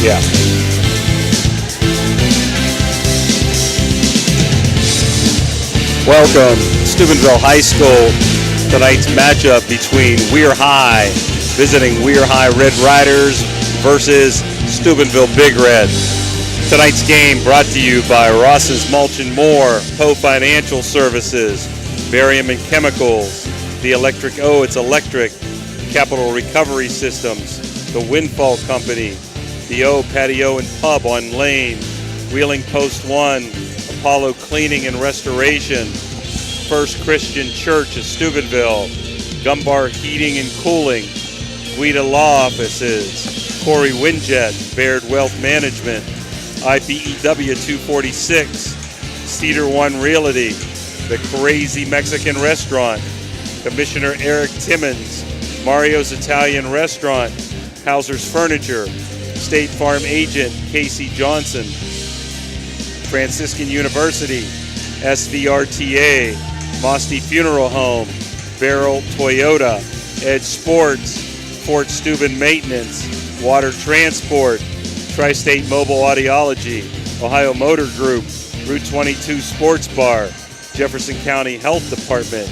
Yeah. Welcome, Steubenville High School. Tonight's matchup between WEIR High, visiting WEIR High Red Riders versus Steubenville Big Red. Tonight's game brought to you by Ross's Mulch and More, Poe Financial Services, Barium and Chemicals, The Electric It's Electric, Capital Recovery Systems, The Windfall Company, The O Patio and Pub on Lane, Wheeling Post 1, Apollo Cleaning and Restoration, First Christian Church of Steubenville, Gumbar Heating and Cooling, Guida Law Offices, Corey Winjet, Baird Wealth Management, IPEW 246, Cedar One Realty, The Crazy Mexican Restaurant, Commissioner Eric Timmons, Mario's Italian Restaurant, Hauser's Furniture, State Farm Agent Casey Johnson, Franciscan University, SVRTA, Mosty Funeral Home, Barrel Toyota, Edge Sports, Fort Steuben Maintenance, Water Transport, Tri-State Mobile Audiology, Ohio Motor Group, Route 22 Sports Bar, Jefferson County Health Department,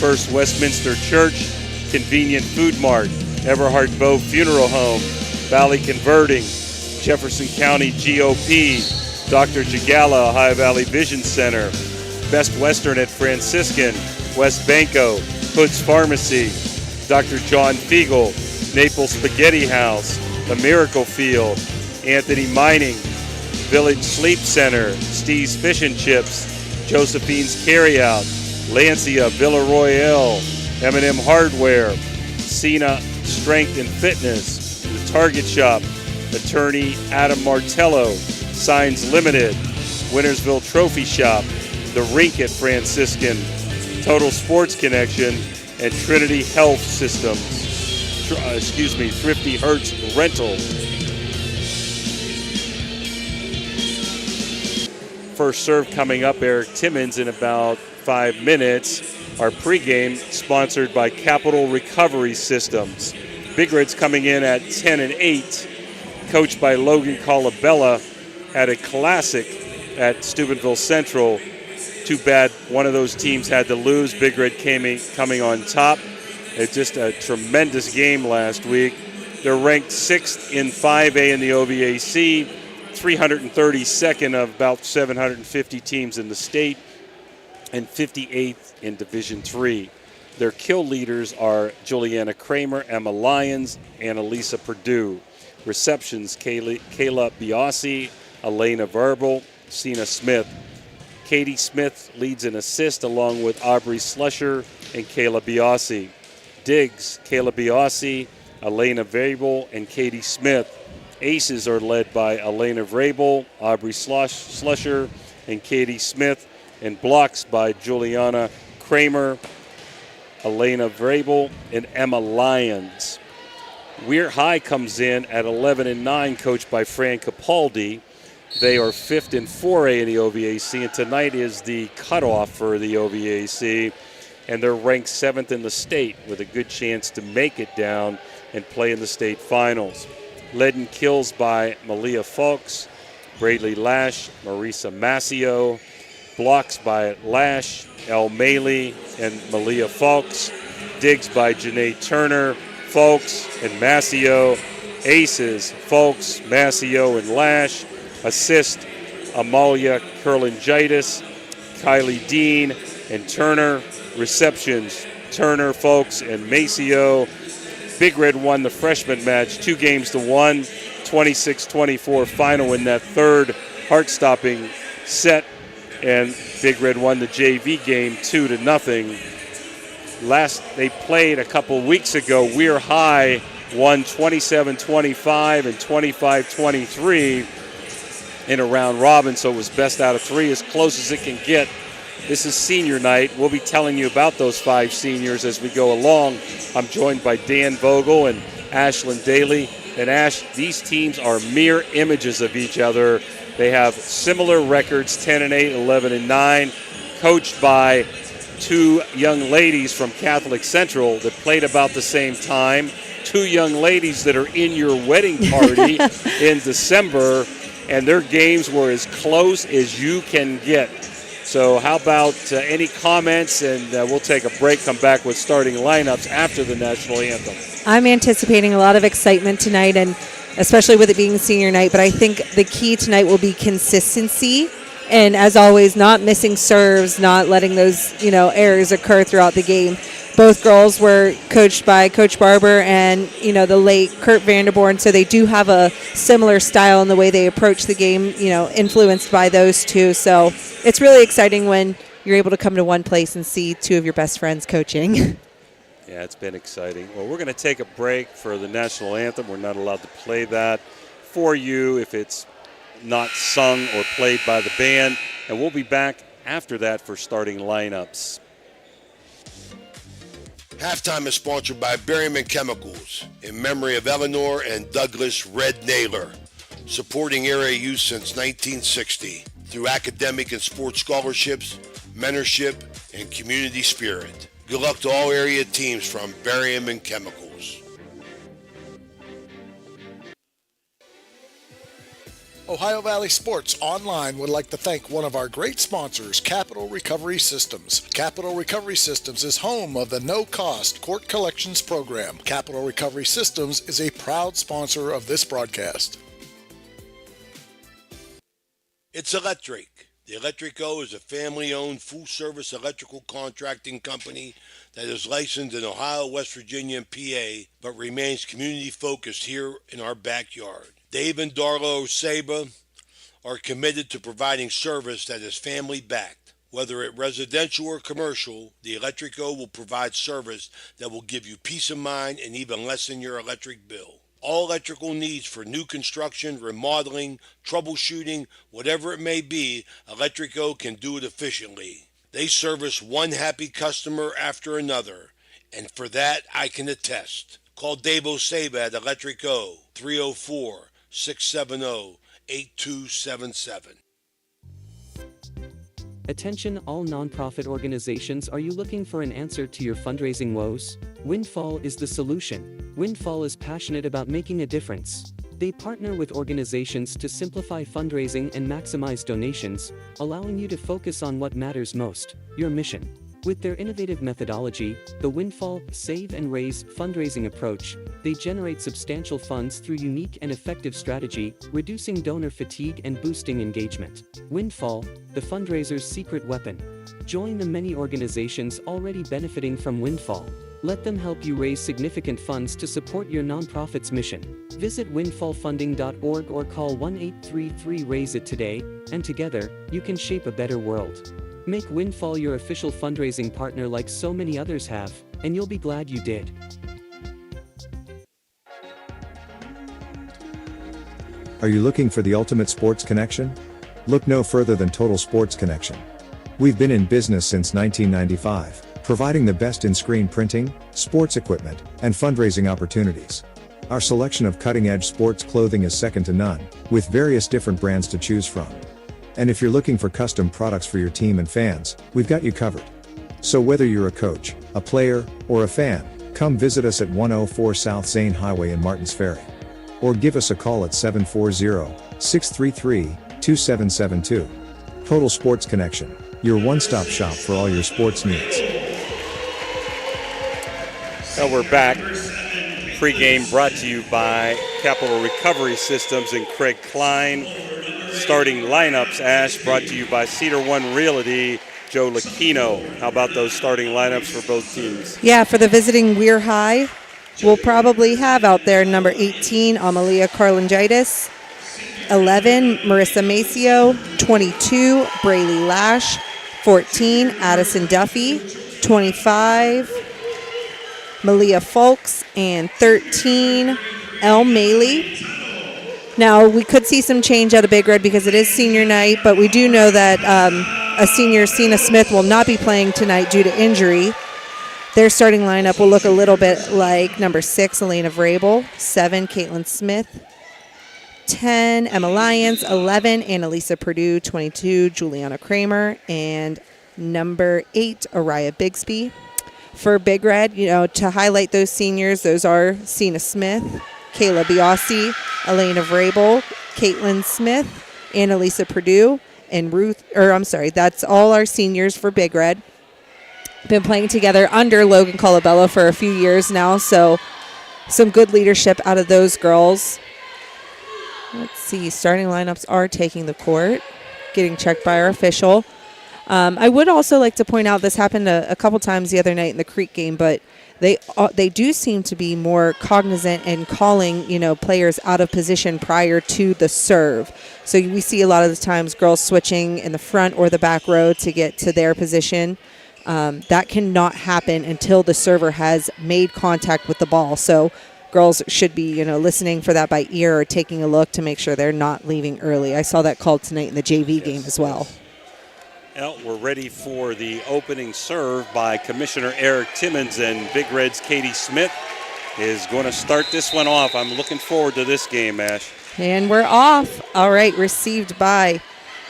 First Westminster Church, Convenient Food Mart, Everhart Bow Funeral Home, Valley Converting, Jefferson County GOP, Dr. Jagala, Ohio Valley Vision Center, Best Western at Franciscan, West Banco, Hood's Pharmacy, Dr. John Fiegel, Naples Spaghetti House, The Miracle Field, Anthony Mining, Village Sleep Center, Steve's Fish and Chips, Josephine's Carryout, Lancia, Villa Royale, M&M Hardware, Cena Strength and Fitness, The Target Shop, Attorney Adam Martello, Signs Limited, Wintersville Trophy Shop, The Rink at Franciscan, Total Sports Connection, and Trinity Health Systems. Thrifty Hertz Rental. First serve coming up, Eric Timmons, in about 5 minutes. Our pregame sponsored by Capital Recovery Systems. Big Red's coming in at 10-8, coached by Logan Colabella, had a classic at Steubenville Central. Too bad one of those teams had to lose. Big Red coming on top. It's just a tremendous game last week. They're ranked 6th in 5A in the OVAC, 332nd of about 750 teams in the state, and 58th in Division III. Their kill leaders are Juliana Kramer, Emma Lyons, and Elisa Perdue. Receptions, Kayla Biasi, Elena Verbal, Sina Smith. Katie Smith leads in assist along with Aubrey Slusher and Kayla Biasi. Digs, Kayla Biasi, Elena Vrabel, and Katie Smith. Aces are led by Elena Vrabel, Aubrey Slusher, and Katie Smith, and blocks by Juliana Kramer, Elena Vrabel, and Emma Lyons. WEIR High comes in at 11-9, coached by Fran Capaldi. They are 5th in 4A in the OVAC, and tonight is the cutoff for the OVAC, and they're ranked 7th in the state with a good chance to make it down and play in the state finals. Led in kills by Malia Fulks, Bradley Lash, Marisa Massio. Blocks by Lash, El Maley, and Malia Fulks. Digs by Janae Turner, Fulks, and Massio. Aces, Fulks, Massio, and Lash. Assist, Amalia Kurlangitis, Kylie Dean, and Turner. Receptions, Turner, Fulks, and Massio. Big Red won the freshman match 2-1, 26-24 final in that third heart-stopping set, and Big Red won the JV game 2-0. Last they played a couple weeks ago, WEIR High won 27-25 and 25-23 in a round robin, so it was best out of 3, as close as it can get. This is senior night. We'll be telling you about those 5 seniors as we go along. I'm joined by Dan Vogel and Ashlyn Daly. And Ash, these teams are mirror images of each other. They have similar records, 10-8, 11-9, coached by 2 young ladies from Catholic Central that played about the same time. 2 young ladies that are in your wedding party in December, and their games were as close as you can get. So how about any comments, and we'll take a break, come back with starting lineups after the national anthem. I'm anticipating a lot of excitement tonight, and especially with it being senior night, but I think the key tonight will be consistency. And as always, not missing serves, not letting those, errors occur throughout the game. Both girls were coached by Coach Barber and, the late Kurt Vanderborn, so they do have a similar style in the way they approach the game, influenced by those two. So it's really exciting when you're able to come to one place and see two of your best friends coaching. Yeah, it's been exciting. Well, we're going to take a break for the national anthem. We're not allowed to play that for you if it's not sung or played by the band, and we'll be back after that for starting lineups. Halftime is sponsored by Berryman Chemicals in memory of Eleanor and Douglas Red Naylor, supporting area youth since 1960 through academic and sports scholarships, mentorship, and community spirit. Good luck to all area teams from Berryman Chemicals. Ohio Valley Sports Online would like to thank one of our great sponsors, Capital Recovery Systems. Capital Recovery Systems is home of the no-cost court collections program. Capital Recovery Systems is a proud sponsor of this broadcast. It's Electric. The Electric Co. is a family-owned, full-service electrical contracting company that is licensed in Ohio, West Virginia, and PA, but remains community-focused here in our backyard. Dave and Darla Oseba are committed to providing service that is family-backed. Whether it residential or commercial, the Electric Co. will provide service that will give you peace of mind and even lessen your electric bill. All electrical needs for new construction, remodeling, troubleshooting, whatever it may be, Electric Co. can do it efficiently. They service one happy customer after another, and for that I can attest. Call Dave Oseba at Electric Co. 304-670-8277. Attention all nonprofit organizations, are you looking for an answer to your fundraising woes? Windfall is the solution. Windfall is passionate about making a difference. They partner with organizations to simplify fundraising and maximize donations, allowing you to focus on what matters most, your mission. With their innovative methodology, the Windfall Save and Raise fundraising approach, they generate substantial funds through unique and effective strategy, reducing donor fatigue and boosting engagement. Windfall, the fundraiser's secret weapon. Join the many organizations already benefiting from Windfall. Let them help you raise significant funds to support your nonprofit's mission. Visit windfallfunding.org or call 1-833-RAISE-IT today, and together, you can shape a better world. Make Windfall your official fundraising partner like so many others have, and you'll be glad you did. Are you looking for the ultimate sports connection? Look no further than Total Sports Connection. We've been in business since 1995, providing the best in screen printing, sports equipment, and fundraising opportunities. Our selection of cutting-edge sports clothing is second to none, with various different brands to choose from. And if you're looking for custom products for your team and fans, we've got you covered. So whether you're a coach, a player, or a fan, come visit us at 104 South Zane Highway in Martins Ferry. Or give us a call at 740-633-2772. Total Sports Connection, your one-stop shop for all your sports needs. Well, we're back. Pre-game brought to you by Capital Recovery Systems and Craig Klein. Starting lineups, Ash, brought to you by Cedar One Realty, Joe Lucchino. How about those starting lineups for both teams? Yeah, for the visiting WEIR High, we'll probably have out there number 18, Amalia Karlangitis, 11, Marissa Maceo, 22, Braylee Lash, 14, Addison Duffy, 25, Malia Folks, and 13, Elle Maley. Now, we could see some change out of Big Red because it is senior night, but we do know that a senior, Cena Smith, will not be playing tonight due to injury. Their starting lineup will look a little bit like number 6, Elena Vrabel, 7, Caitlin Smith, 10, Emma Lyons, 11, Annalisa Purdue, 22, Juliana Kramer, and number 8, Araya Bigsby. For Big Red, to highlight those seniors, those are Cena Smith, Kayla Biasi, Elena Vrabel, Caitlin Smith, Annalisa Purdue, and that's all our seniors for Big Red. Been playing together under Logan Colabello for a few years now, so some good leadership out of those girls. Let's see, starting lineups are taking the court, getting checked by our official. I would also like to point out this happened a couple times the other night in the Creek game, but they do seem to be more cognizant and calling players out of position prior to the serve. So we see a lot of the times girls switching in the front or the back row to get to their position. That cannot happen until the server has made contact with the ball. So girls should be listening for that by ear or taking a look to make sure they're not leaving early. I saw that called tonight in the JV game as well. Well, we're ready for the opening serve by Commissioner Eric Timmons, and Big Red's Katie Smith is going to start this one off. I'm looking forward to this game, Ash. And we're off. All right, received by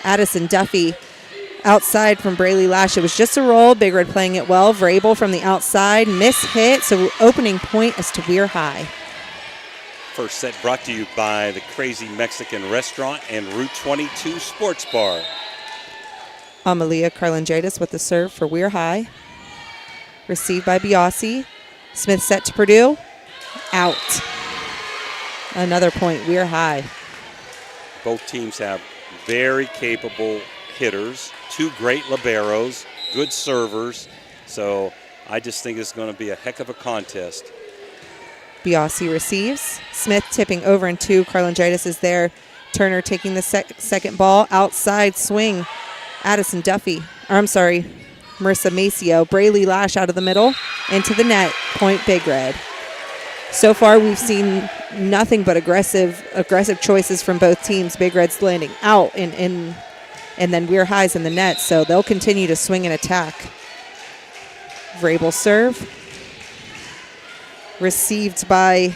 Addison Duffy. Outside from Braley Lash. It was just a roll. Big Red playing it well. Vrabel from the outside. Miss hit. So opening point is to WEIR High. First set brought to you by the Crazy Mexican Restaurant and Route 22 Sports Bar. Amalia Karlangitis with the serve for WEIR High. Received by Biasi. Smith set to Purdue. Out. Another point, WEIR High. Both teams have very capable hitters, two great liberos, good servers. So I just think it's going to be a heck of a contest. Biasi receives. Smith tipping over and two. Karlangitis is there. Turner taking the second ball. Outside swing. Addison Duffy. Marissa Maceo. Braley Lash out of the middle. Into the net. Point Big Red. So far we've seen nothing but aggressive choices from both teams. Big Red's landing out and then WEIR High's in the net, so they'll continue to swing and attack. Vrabel serve. Received by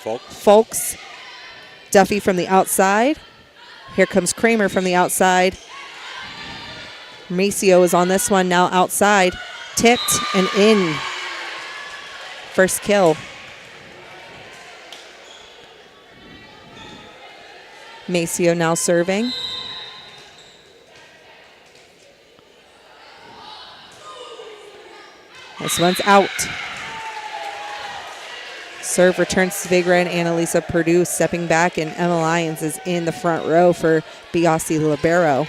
Folks. Duffy from the outside. Here comes Kramer from the outside. Maceo is on this one now outside. Tipped and in. First kill. Maceo now serving. This one's out. Serve returns to Big Red. Annalisa Purdue stepping back, and Emma Lyons is in the front row for Biasi Libero.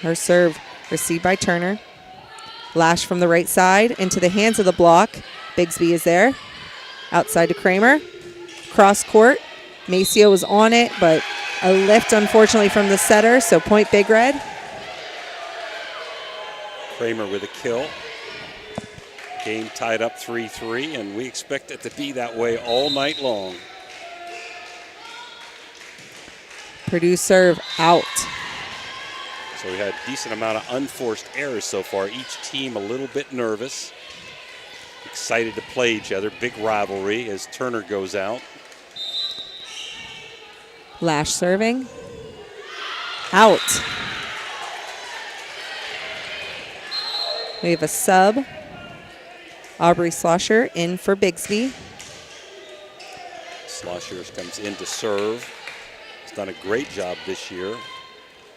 Her serve received by Turner. Lash from the right side into the hands of the block. Bigsby is there. Outside to Kramer. Cross court. Maceo was on it, but a lift, unfortunately, from the setter, so point Big Red. Kramer with a kill. Game tied up 3-3, and we expect it to be that way all night long. Purdue serve out. So we had a decent amount of unforced errors so far. Each team a little bit nervous. Excited to play each other. Big rivalry as Turner goes out. Lash serving. Out. We have a sub. Aubrey Slosher in for Bigsby. Slosher comes in to serve. He's done a great job this year.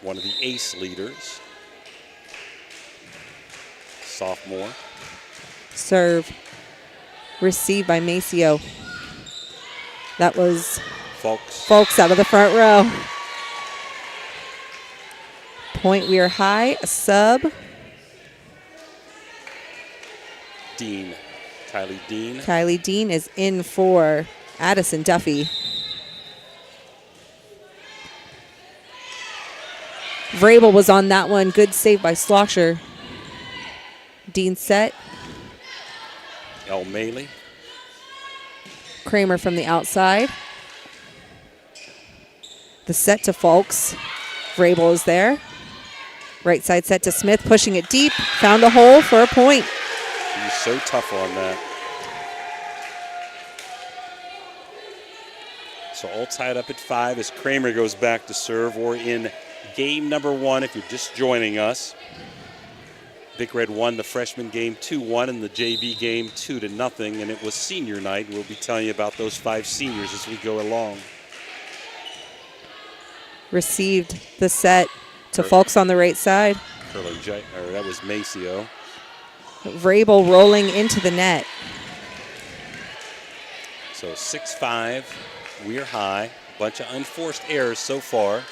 One of the ace leaders. Sophomore. Serve received by Maceo. That was Folks out of the front row. Point WEIR High, a sub. Dean. Kylie Dean. Kylie Dean is in for Addison Duffy. Vrabel was on that one. Good save by Slosher. Dean set. El Maley. Kramer from the outside. The set to Folks. Vrabel is there. Right side set to Smith, pushing it deep. Found a hole for a point. He's so tough on that. So all tied up at 5 as Kramer goes back to serve. We're in game number 1 if you're just joining us. Big Red won the freshman game 2-1 and the JV game 2-0, and it was senior night. We'll be telling you about those 5 seniors as we go along. Received the set to Fulks on the right side. That was Maceo. Vrabel rolling into the net. So 6-5, we're high. Bunch of unforced errors so far.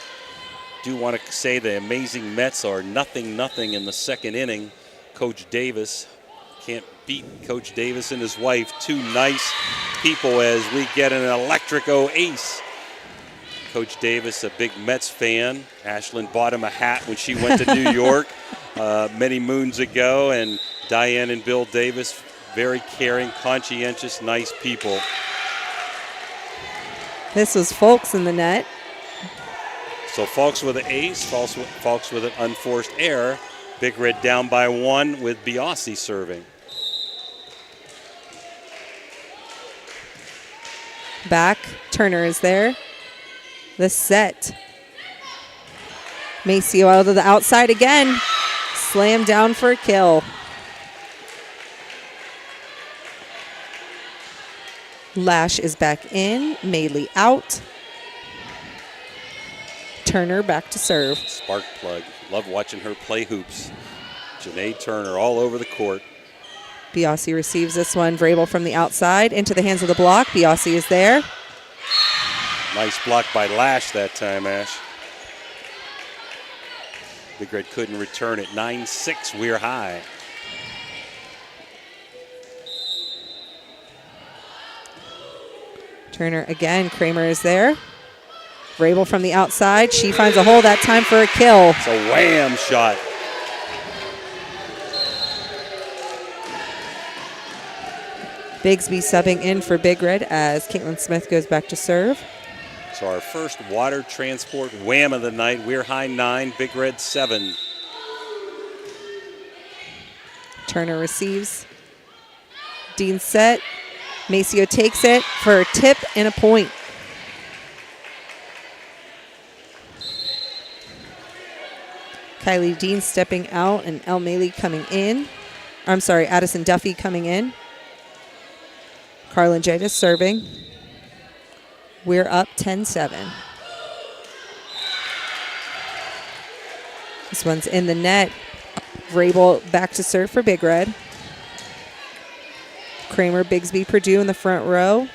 Do want to say the amazing Mets are 0-0 in the second inning. Coach Davis, can't beat Coach Davis and his wife. 2 nice people as we get an electrico ace. Coach Davis, a big Mets fan. Ashlyn bought him a hat when she went to New York many moons ago. And Diane and Bill Davis, very caring, conscientious, nice people. This was Fulks in the net. So Fulks with an ace, Fulks with an unforced error. Big Red down by 1 with Biasi serving. Back, Turner is there. The set. Maceo out of the outside again. Slam down for a kill. Lash is back in. Maley out. Turner back to serve. Spark plug. Love watching her play hoops. Janae Turner all over the court. Biasi receives this one. Vrabel from the outside into the hands of the block. Biasi is there. Nice block by Lash that time, Ash. Big Red couldn't return it. 9-6, we're high. Turner again. Kramer is there. Vrabel from the outside. She finds a hole that time for a kill. It's a wham shot. Bigsby subbing in for Big Red as Caitlin Smith goes back to serve. So our first water transport wham of the night. We're high 9, Big Red 7. Turner receives. Dean set. Maceo takes it for a tip and a point. Kylie Dean stepping out and El Maley coming in. I'm sorry, Addison Duffy coming in. Carlingitis serving. We're up 10-7. This one's in the net. Vrabel back to serve for Big Red. Kramer, Bigsby, Purdue in the front row.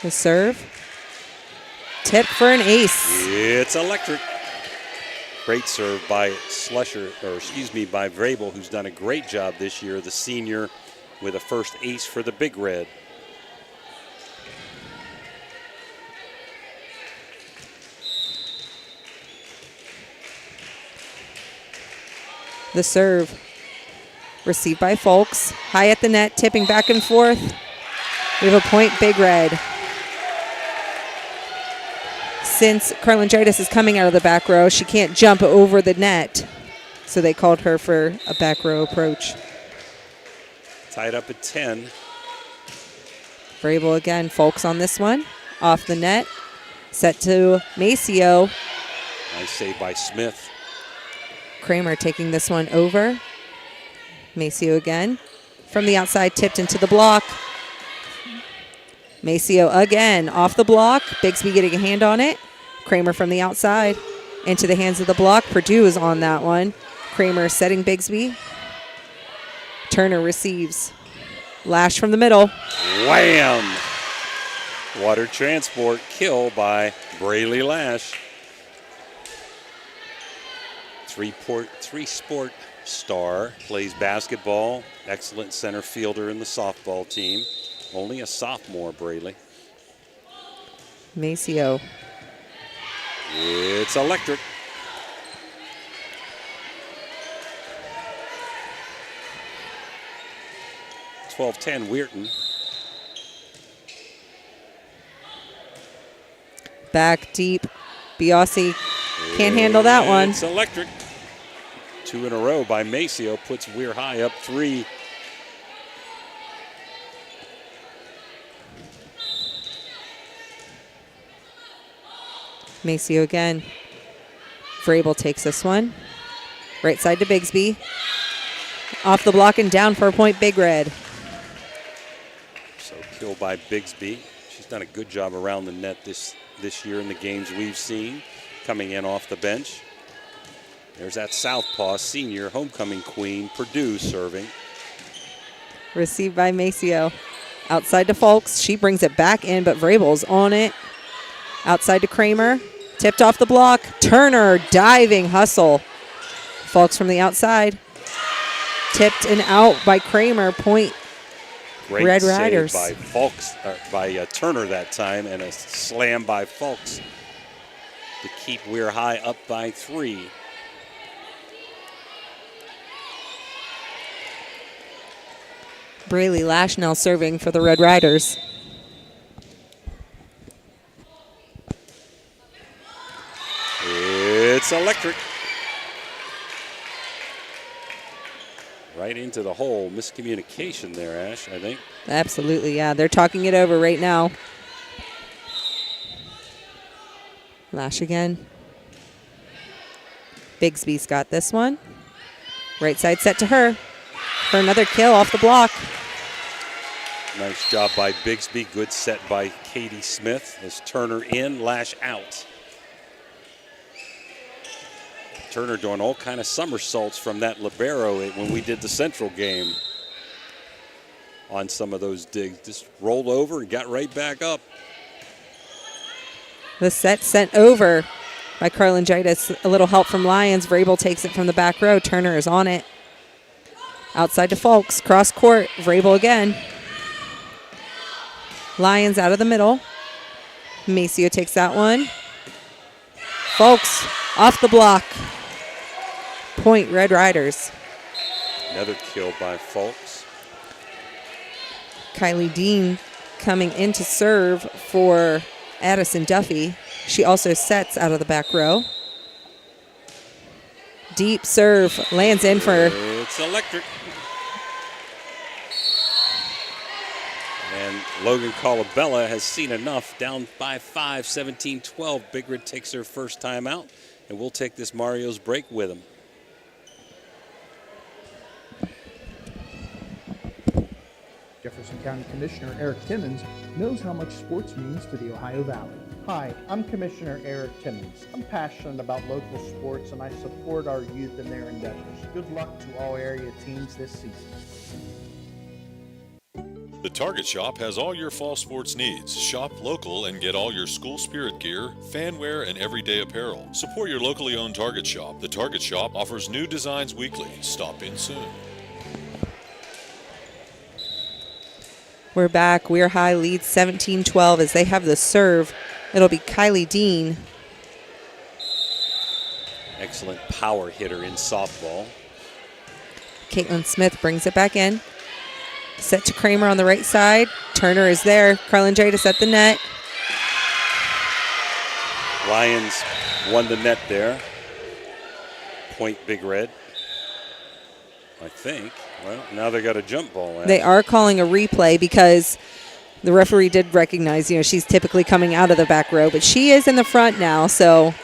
The serve. Tip for an ace. It's electric. Great serve by by Vrabel, who's done a great job this year, the senior, with a first ace for the Big Red. The serve. Received by Fulks. High at the net, tipping back and forth. We have a point, Big Red. Since Carlingitis is coming out of the back row, she can't jump over the net. So they called her for a back row approach. Tied up at 10. Vrabel again, Fulks on this one. Off the net. Set to Maceo. Nice save by Smith. Kramer taking this one over. Maceo again. From the outside, tipped into the block. Maceo again, off the block. Bigsby getting a hand on it. Kramer from the outside. Into the hands of the block. Purdue is on that one. Kramer setting Bigsby. Turner receives. Lash from the middle. Wham! Water transport kill by Braley Lash. Three-sport star, plays basketball, excellent center fielder in the softball team. Only a sophomore, Braley. Maceo. It's electric. (12-10) Weirton. Back deep. Biasi can't handle that one. It's electric. 2 in a row by Maceo puts Weir High up 3. Maceo again. Vrabel takes this one. Right side to Bigsby. Off the block and down for a point, Big Red. So kill by Bigsby. She's done a good job around the net this year in the games we've seen, coming in off the bench. There's that southpaw senior homecoming queen, Purdue, serving. Received by Maceo. Outside to Fulks. She brings it back in, but Vrabel's on it. Outside to Kramer. Tipped off the block. Turner, diving hustle. Fulks from the outside. Tipped and out by Kramer. Point. Great Red save Riders. by Fulks, by Turner that time, and a slam by Fulks to keep Weir High up by 3. Braley Lash now serving for the Red Riders. It's electric. Right into the hole. Miscommunication there, Ash, I think. Absolutely, yeah. They're talking it over right now. Lash again. Bigsby's got this one. Right side set to her for another kill off the block. Nice job by Bigsby. Good set by Katie Smith. As Turner in, Lash out. Turner doing all kind of somersaults from that libero when we did the Central game on some of those digs. Just rolled over and got right back up. The set sent over by Carlingitis. A little help from Lyons. Vrabel takes it from the back row. Turner is on it. Outside to Fulks. Cross court. Vrabel again. Lyons out of the middle. Maceo takes that one. Fulks off the block. Point Red Riders. Another kill by Fulks. Kylie Dean coming in to serve for Addison Duffy. She also sets out of the back row. Deep serve lands in for. It's electric. And Logan Colabella has seen enough. Down by 5, 17-12. Big Red takes her first time out. And we'll take this Mario's break with him. Jefferson County Commissioner Eric Timmons knows how much sports means to the Ohio Valley. Hi, I'm Commissioner Eric Timmons. I'm passionate about local sports and I support our youth in their endeavors. Good luck to all area teams this season. The Target Shop has all your fall sports needs. Shop local and get all your school spirit gear, fan wear, and everyday apparel. Support your locally owned Target Shop. The Target Shop offers new designs weekly. Stop in soon. We're back. Weir High leads 17-12 as they have the serve. It'll be Kylie Dean. Excellent power hitter in softball. Caitlin Smith brings it back in. Set to Kramer on the right side. Turner is there. Carlingitis at the net. Lions won the net there. Point Big Red. I think. Well, now they got a jump ball. They are calling a replay because the referee did recognize, she's typically coming out of the back row, but she is in the front now, so.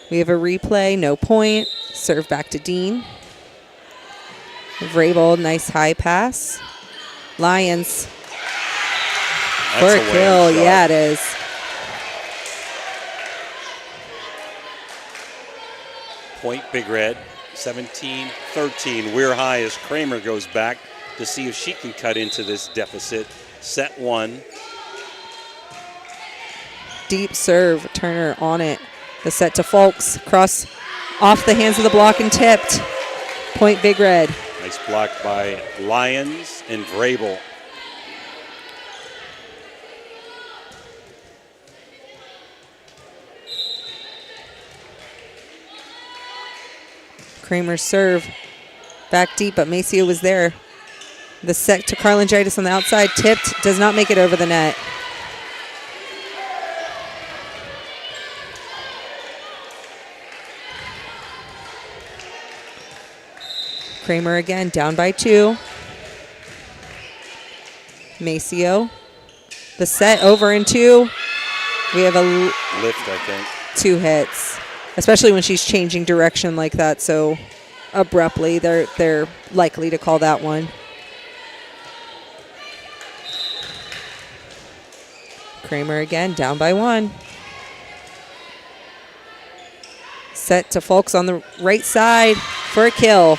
We have a replay, no point. Serve back to Dean. Vrabel, nice high pass. Lions for a kill. Yeah, it is. Point Big Red, 17-13. Weir High as Kramer goes back to see if she can cut into this deficit. Set 1. Deep serve, Turner on it. The set to Fulks, cross off the hands of the block and tipped. Point Big Red. Nice block by Lyons and Vrabel. Kramer's serve back deep, but Maceo was there. The set to Carlingitis on the outside, tipped, does not make it over the net. Kramer again, down by 2. Maceo The set over in 2. We have a Lift, I think. 2 hits, especially when she's changing direction like that so abruptly. They're likely to call that one. Kramer again, down by 1. Set to Folks on the right side for a kill.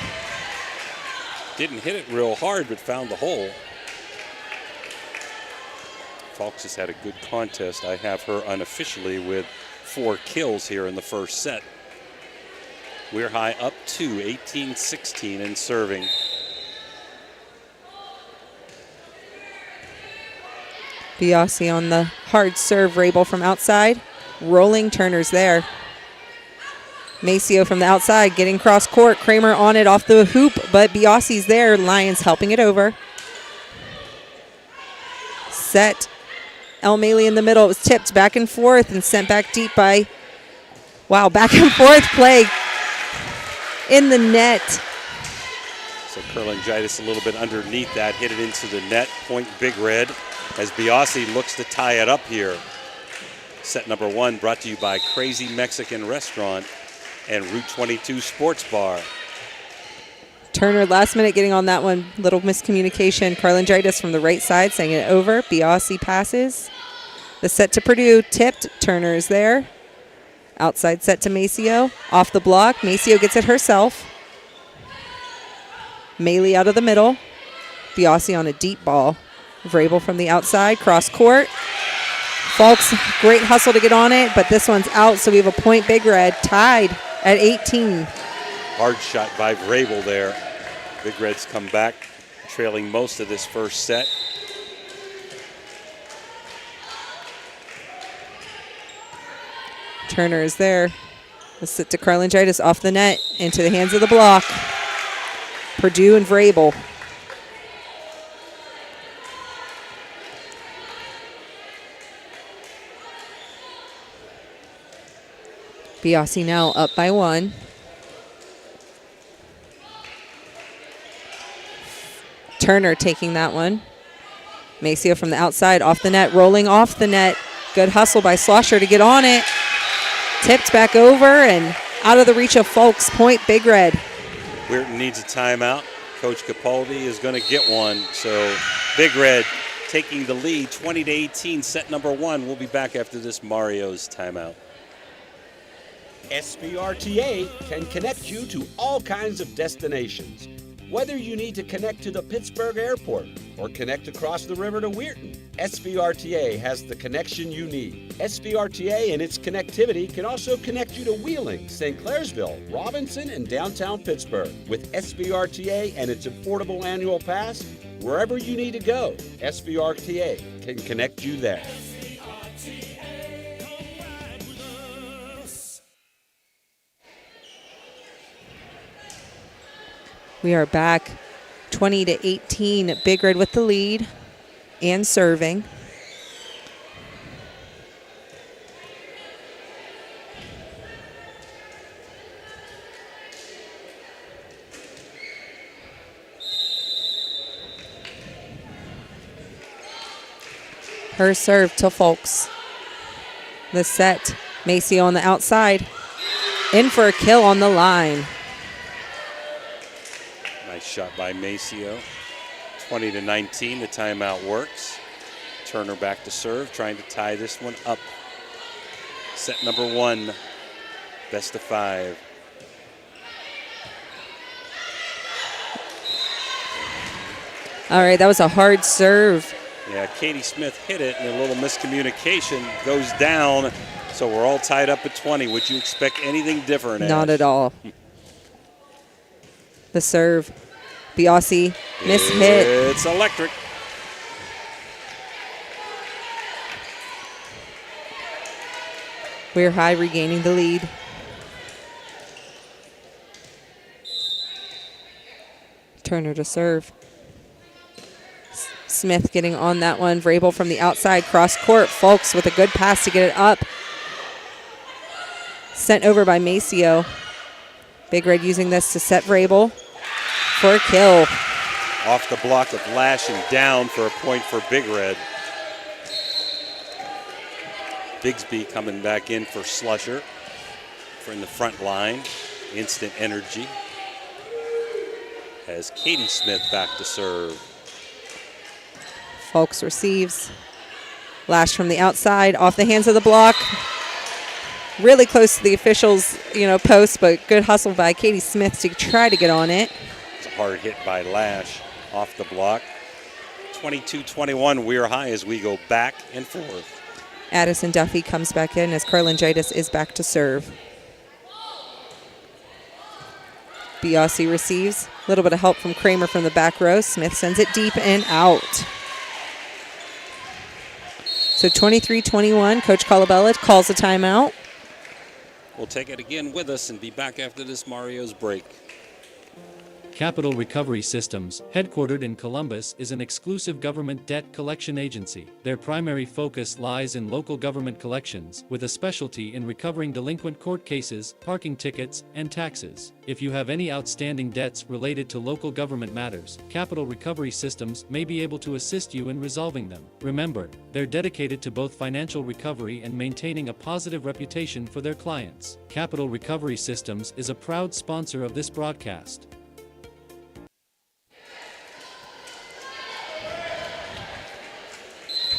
Didn't hit it real hard, but found the hole. Folks has had a good contest. I have her unofficially with 4 kills here in the first set. We're high up 2, 18-16 in serving. Biasi on the hard serve, Rabel from outside. Rolling, Turner's there. Maceo from the outside getting cross court. Kramer on it off the hoop, but Biasi's there. Lions helping it over. Set. El Meli in the middle. It was tipped back and forth and sent back deep by, wow, back and forth play in the net. So Kurlangitis a little bit underneath that, hit it into the net. Point Big Red as Biasi looks to tie it up here. Set number 1 brought to you by Crazy Mexican Restaurant and Route 22 Sports Bar. Turner last minute getting on that one. Little miscommunication. Kurlangitis from the right side saying it over. Biasi passes. The set to Purdue. Tipped. Turner is there. Outside set to Maceo. Off the block. Maceo gets it herself. Meli out of the middle. Biasi on a deep ball. Vrabel from the outside. Cross court. Folks, great hustle to get on it, but this one's out, so we have a point Big Red tied at 18. Hard shot by Vrabel there. Big Reds come back, trailing most of this first set. Turner is there. The sit to Kurlangitis off the net into the hands of the block. Purdue and Vrabel. Biasi now up by 1. Turner taking that one. Maceo from the outside off the net, rolling off the net. Good hustle by Slosher to get on it. Tipped back over and out of the reach of Folks. Point Big Red. Weirton needs a timeout. Coach Capaldi is going to get one. So Big Red taking the lead, 20-18, set number 1. We'll be back after this Mario's timeout. SBRTA can connect you to all kinds of destinations. Whether you need to connect to the Pittsburgh Airport or connect across the river to Weirton, SBRTA has the connection you need. SBRTA and its connectivity can also connect you to Wheeling, St. Clairsville, Robinson, and downtown Pittsburgh. With SBRTA and its affordable annual pass, wherever you need to go, SBRTA can connect you there. We are back 20-18. Big Red with the lead and serving. Her serve to Folks. The set. Maceo on the outside. In for a kill on the line. Nice shot by Maceo. 20-19, the timeout works. Turner back to serve, trying to tie this one up. Set number 1, best of 5. All right, that was a hard serve. Yeah, Katie Smith hit it, and a little miscommunication goes down. So we're all tied up at 20. Would you expect anything different, Ash? Not at all. The serve. Biasi mishit. It's electric. We're high regaining the lead. Turner to serve. Smith getting on that one. Vrabel from the outside, cross court. Folks with a good pass to get it up. Sent over by Maceo. Big Red using this to set Vrabel for a kill. Off the block of Lash and down for a point for Big Red. Bigsby coming back in for Slusher from the front line. Instant energy. Has Katie Smith back to serve. Folks receives. Lash from the outside, off the hands of the block. Really close to the officials, post, but good hustle by Katie Smith to try to get on it. It's a hard hit by Lash off the block. 22-21, we're high as we go back and forth. Addison Duffy comes back in as Carlingitis is back to serve. Biasi receives. A little bit of help from Kramer from the back row. Smith sends it deep and out. So 23-21, Coach Colabella calls a timeout. We'll take it again with us and be back after this Mario's break. Capital Recovery Systems, headquartered in Columbus, is an exclusive government debt collection agency. Their primary focus lies in local government collections, with a specialty in recovering delinquent court cases, parking tickets, and taxes. If you have any outstanding debts related to local government matters, Capital Recovery Systems may be able to assist you in resolving them. Remember, they're dedicated to both financial recovery and maintaining a positive reputation for their clients. Capital Recovery Systems is a proud sponsor of this broadcast.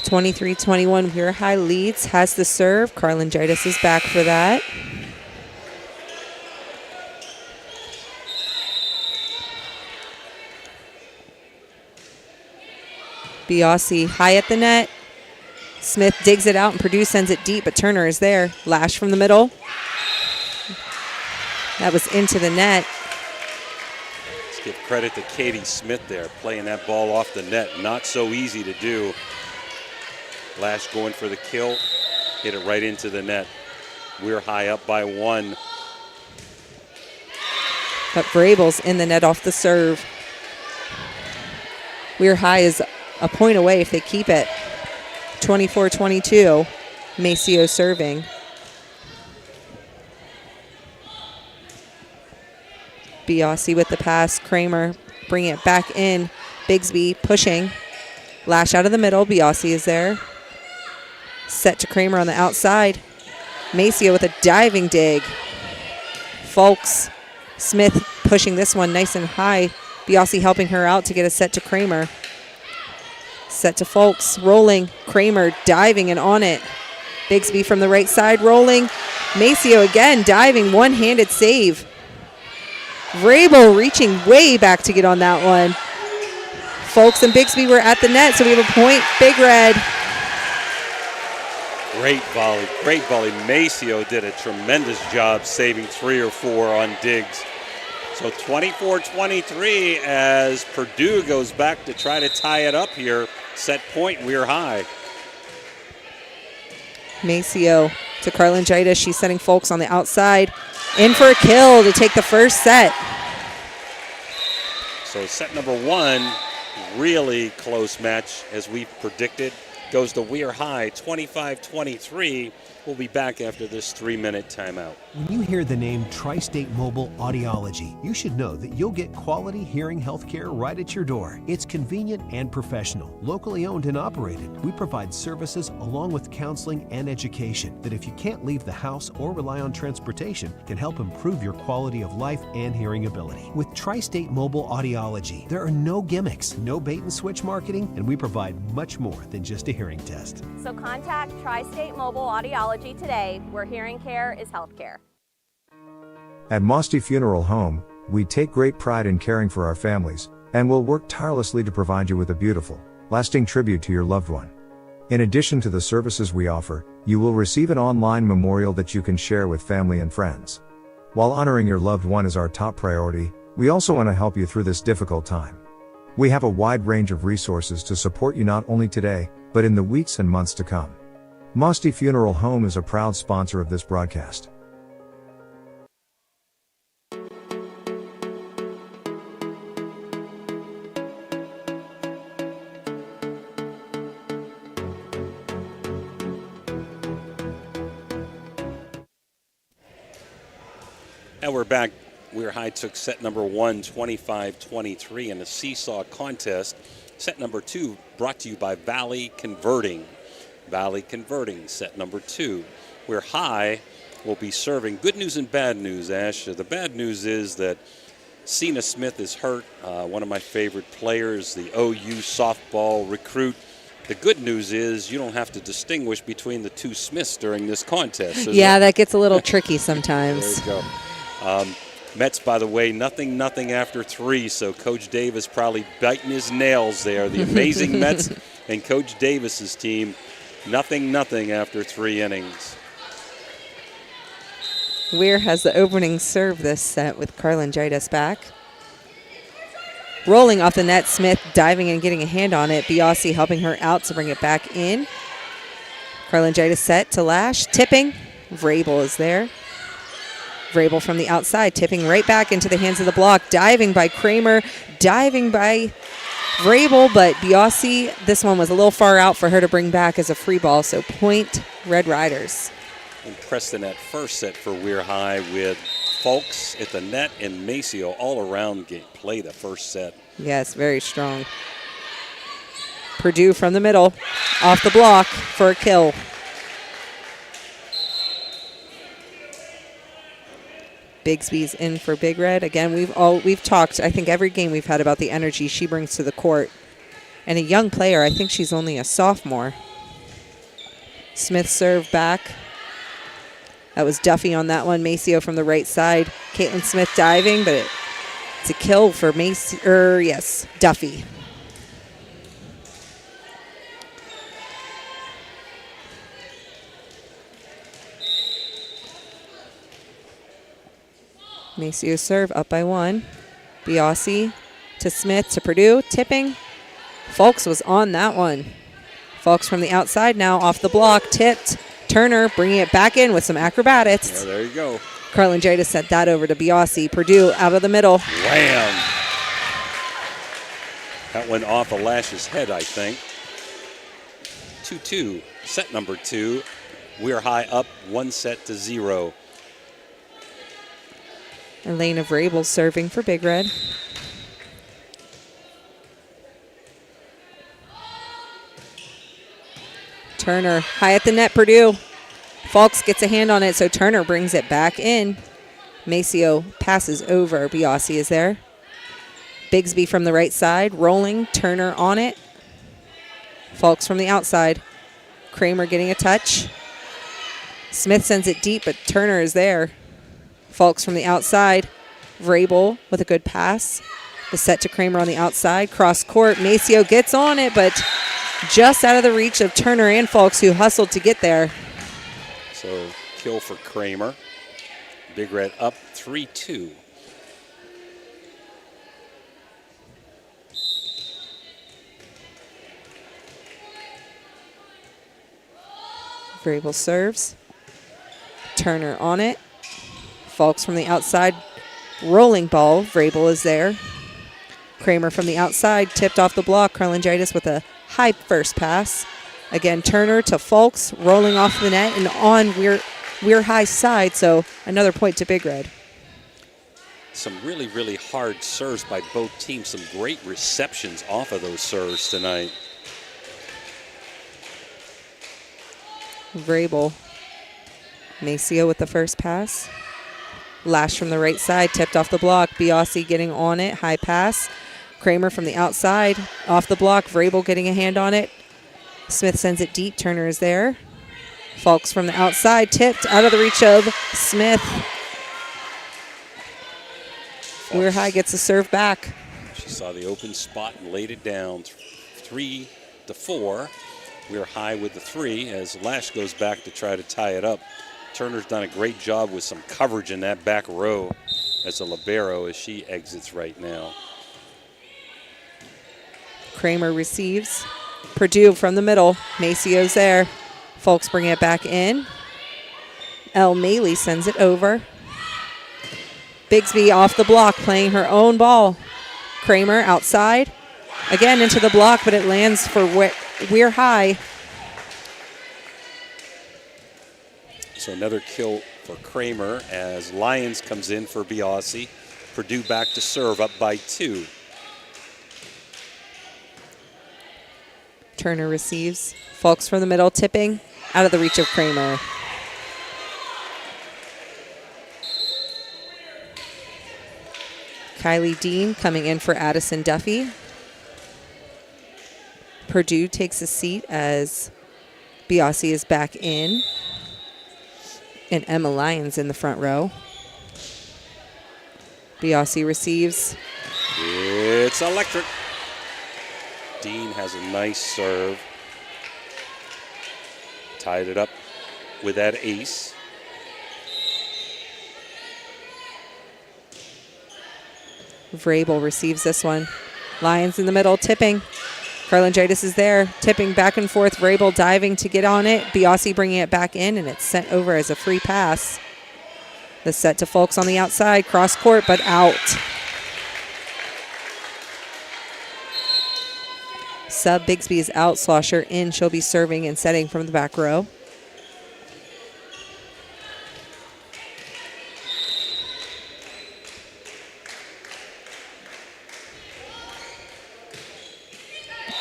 23-21, Weir High leads, has the serve. Carlingitis is back for that. Biasi high at the net. Smith digs it out and Purdue sends it deep, but Turner is there. Lash from the middle. That was into the net. Let's give credit to Katie Smith there, playing that ball off the net. Not so easy to do. Lash going for the kill, hit it right into the net. We're high up by 1. But Vrabel's in the net off the serve. Weir High is a point away if they keep it. 24-22, Maceo serving. Biasi with the pass, Kramer bringing it back in. Bigsby pushing. Lash out of the middle, Biasi is there. Set to Kramer on the outside. Maceo with a diving dig. Folks, Smith pushing this one nice and high. Biasi helping her out to get a set to Kramer. Set to Folks, rolling. Kramer diving and on it. Bigsby from the right side, rolling. Maceo again diving, one-handed save. Vrabel reaching way back to get on that one. Folks and Bigsby were at the net, so we have a point. Big Red. Great volley, great volley. Maceo did a tremendous job saving 3 or 4 on digs. So 24-23 as Purdue goes back to try to tie it up here. Set point, Weir High. Maceo to Carlingitis. She's setting Folks on the outside. In for a kill to take the first set. So set number 1, really close match as we predicted. Goes to Weir High, 25-23. We'll be back after this 3-minute timeout. When you hear the name Tri-State Mobile Audiology, you should know that you'll get quality hearing health care right at your door. It's convenient and professional, locally owned and operated. We provide services along with counseling and education that, if you can't leave the house or rely on transportation, can help improve your quality of life and hearing ability. With Tri-State Mobile Audiology, there are no gimmicks, no bait and switch marketing, and we provide much more than just a hearing test. So contact Tri-State Mobile Audiology today, where hearing care is healthcare. At Mosty Funeral Home, we take great pride in caring for our families, and will work tirelessly to provide you with a beautiful, lasting tribute to your loved one. In addition to the services we offer, you will receive an online memorial that you can share with family and friends. While honoring your loved one is our top priority, we also want to help you through this difficult time. We have a wide range of resources to support you not only today, but in the weeks and months to come. Mosty Funeral Home is a proud sponsor of this broadcast. And we're back. Weir High took set number 1, 25-23 in a seesaw contest. Set number 2 brought to you by Valley Converting. Valley converting set number 2. We're High will be serving. Good news and bad news, Ash. The bad news is that Cena Smith is hurt, one of my favorite players, the OU softball recruit. The good news is you don't have to distinguish between the two Smiths during this contest. Yeah, that gets a little tricky sometimes. There you go. Mets, by the way, nothing after 3, so Coach Davis probably biting his nails there. The amazing Mets and Coach Davis's team, nothing after 3 innings. WEIR has the opening serve this set with Carlingitis back. Rolling off the net, Smith diving and getting a hand on it. Biasi helping her out to bring it back in. Carlingitis set to lash, tipping. Vrabel is there. Vrabel from the outside, tipping right back into the hands of the block. Diving by Kramer, diving by Vrabel, but Biasi, this one was a little far out for her to bring back as a free ball, so point Red Riders. Impressed in that first set for WEIR High with Fulks at the net and Maceo all around play the first set. Yes, very strong. Purdue from the middle, off the block for a kill. Bigsby's in for Big Red. Again, we've talked, I think every game we've had about the energy she brings to the court. And a young player, I think she's only a sophomore. Smith serve back. That was Duffy on that one. Maceo from the right side. Caitlin Smith diving, but it's a kill for Duffy. Maceo serve up by 1. Biasi to Smith to Purdue, tipping. Fulks was on that one. Fulks from the outside now off the block, tipped. Turner bringing it back in with some acrobatics. Yeah, there you go. Carlingitis sent that over to Biasi. Purdue out of the middle. Wham! That went off of Lash's head, I think. 2-2, set number 2. WEIR High up 1-0. Elena Vrabel serving for Big Red. Turner high at the net, Purdue. Fulks gets a hand on it, so Turner brings it back in. Maceo passes over. Biasi is there. Bigsby from the right side, rolling. Turner on it. Fulks from the outside. Kramer getting a touch. Smith sends it deep, but Turner is there. Fulks from the outside. Vrabel with a good pass. The set to Kramer on the outside. Cross court. Maceo gets on it, but just out of the reach of Turner and Fulks, who hustled to get there. So kill for Kramer. Big Red up 3-2. Vrabel serves. Turner on it. Fulks from the outside. Rolling ball. Vrabel is there. Kramer from the outside. Tipped off the block. Carlingitis with a high first pass. Again, Turner to Fulks. Rolling off the net and on WEIR High side. So another point to Big Red. Some really, really hard serves by both teams. Some great receptions off of those serves tonight. Vrabel. Maceo with the first pass. Lash from the right side, tipped off the block. Biasi getting on it, high pass. Kramer from the outside, off the block. Vrabel getting a hand on it. Smith sends it deep. Turner is there. Fulks from the outside, tipped out of the reach of Smith. WEIR High gets a serve back. She saw the open spot and laid it down. 3-4. WEIR High with the 3 as Lash goes back to try to tie it up. Turner's done a great job with some coverage in that back row as a libero as she exits right now. Kramer receives. Purdue from the middle. Maceo's there. Fulks bring it back in. El Maley sends it over. Bigsby off the block, playing her own ball. Kramer outside. Again into the block, but it lands for WEIR High. So another kill for Kramer as Lyons comes in for Biasi. Purdue back to serve, up by 2. Turner receives. Fulks from the middle, tipping. Out of the reach of Kramer. Kylie Dean coming in for Addison Duffy. Purdue takes a seat as Biasi is back in. And Emma Lyons in the front row. Biasi receives. It's electric. Dean has a nice serve. Tied it up with that ace. Vrabel receives this one. Lyons in the middle, tipping. Karlangaitis is there, tipping back and forth. Vrabel diving to get on it. Biasi bringing it back in, and it's sent over as a free pass. The set to Fulks on the outside, cross court, but out. Sub Bigsby is out, Slosher in. She'll be serving and setting from the back row.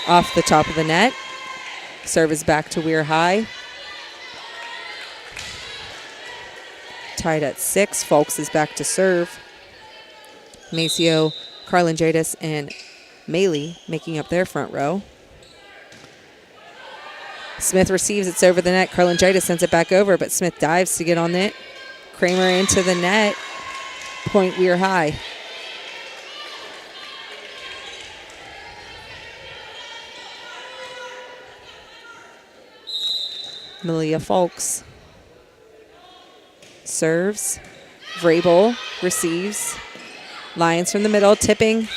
Off the top of the net. Serve is back to WEIR High. Tied at 6. Fulks is back to serve. Maceo, Karlangaitis, and Maley making up their front row. Smith receives. It's over the net. Karlangaitis sends it back over, but Smith dives to get on it. Kramer into the net. Point WEIR High. Malia Fulks serves. Vrabel receives. Lyons from the middle, tipping.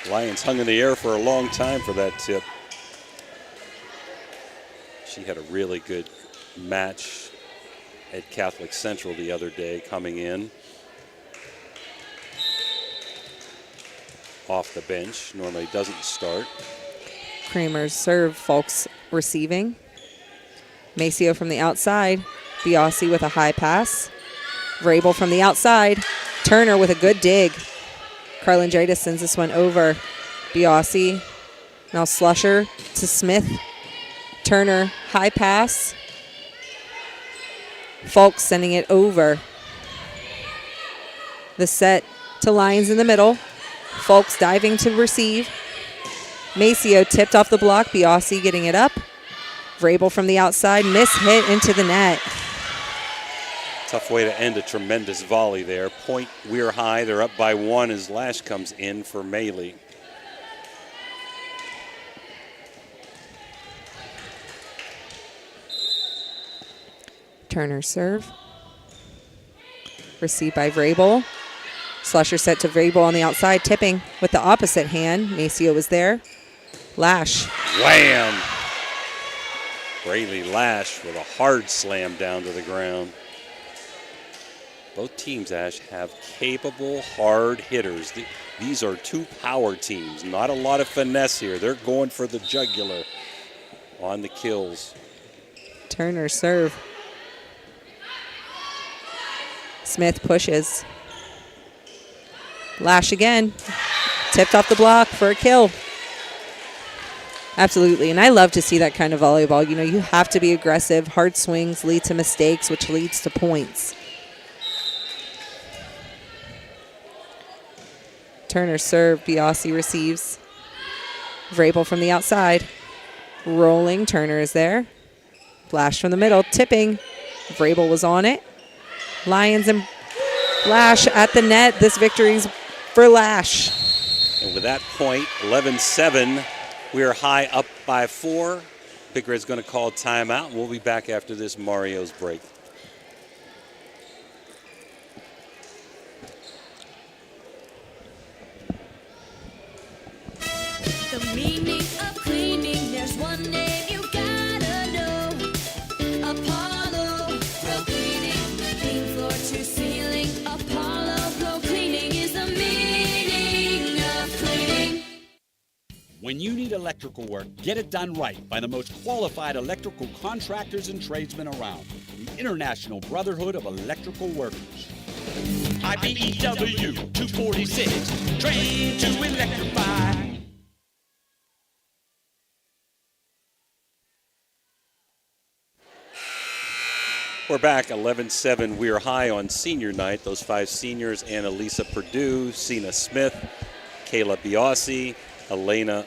Lyons hung in the air for a long time for that tip. She had a really good match at Catholic Central the other day coming in. Off the bench, normally doesn't start. Kramer's serve, Fulks receiving. Maceo from the outside. Biasi with a high pass. Vrabel from the outside. Turner with a good dig. Karlangaitis sends this one over. Biasi. Now Slusher to Smith. Turner, high pass. Fulks sending it over. The set to Lyons in the middle. Fulks diving to receive. Maceo tipped off the block. Biasi getting it up. Vrabel from the outside. Miss hit into the net. Tough way to end a tremendous volley there. Point WEIR High. They're up by 1 as Lash comes in for Maley. Turner serve. Received by Vrabel. Slusher set to Vrabel on the outside, tipping with the opposite hand. Maceo was there. Lash. Wham! Braylee Lash with a hard slam down to the ground. Both teams, Ash, have capable, hard hitters. These are two power teams. Not a lot of finesse here. They're going for the jugular on the kills. Turner serve. Smith pushes. Lash again. Tipped off the block for a kill. Absolutely, and I love to see that kind of volleyball. You know, you have to be aggressive. Hard swings lead to mistakes, which leads to points. Turner serve. Biasi receives. Vrabel from the outside. Rolling. Turner is there. Lash from the middle. Tipping. Vrabel was on it. Lyons and Lash at the net. This victory's for Lash. And with that point, 11-7, WEIR High up by 4. Big Red's going to call timeout, and we'll be back after this Mario's break. The meaning of cleaning, there's one name you gotta know. Apollo Pro Cleaning, clean floor to ceiling. Apollo Pro Cleaning is the meaning of cleaning. When you need electrical work, get it done right by the most qualified electrical contractors and tradesmen around. The International Brotherhood of Electrical Workers. IBEW 246, trained to electrify. We're back 11-7 Weir High on senior night. Those 5 seniors: Annalisa Perdue, Sina Smith, Kayla Biasi, Elena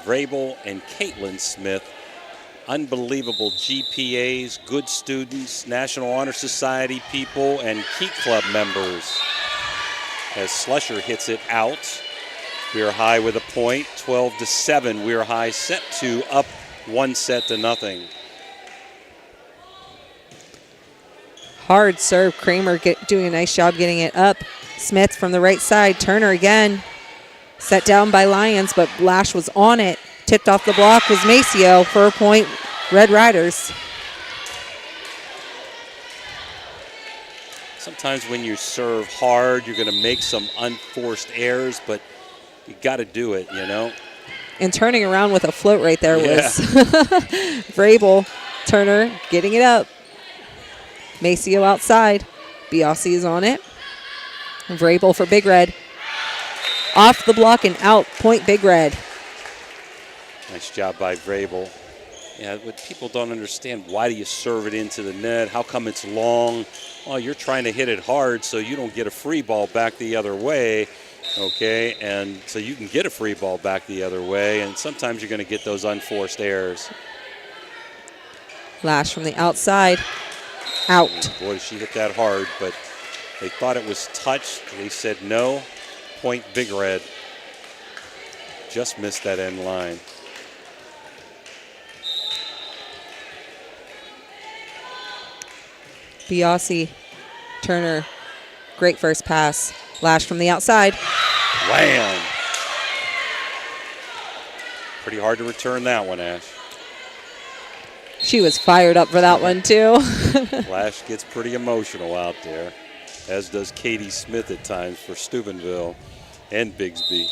Vrabel, and Caitlin Smith. Unbelievable GPAs, good students, National Honor Society people, and Key Club members. As Slusher hits it out, Weir High with a point, 12-7. Weir High set 2, up 1-0. Hard serve. Kramer doing a nice job getting it up. Smith from the right side. Turner again. Set down by Lyons, but Lash was on it. Tipped off the block was Maceo for a point. Red Riders. Sometimes when you serve hard, you're going to make some unforced errors, but you got to do it, you know. And turning around with a float right there was Vrabel. Turner getting it up. Maceo outside. Biasi is on it. Vrabel for Big Red. Off the block and out. Point Big Red. Nice job by Vrabel. Yeah, what people don't understand, why do you serve it into the net? How come it's long? Well, you're trying to hit it hard so you don't get a free ball back the other way, okay? And so you can get a free ball back the other way, and sometimes you're going to get those unforced errors. Lash from the outside. Out. Boy, she hit that hard, but they thought it was touched. They said no. Point Big Red. Just missed that end line. Biasi, Turner, great first pass. Lash from the outside. Wham! Pretty hard to return that one, Ash. She was fired up for that one, too. Lash gets pretty emotional out there, as does Katie Smith at times for Steubenville and Bigsby.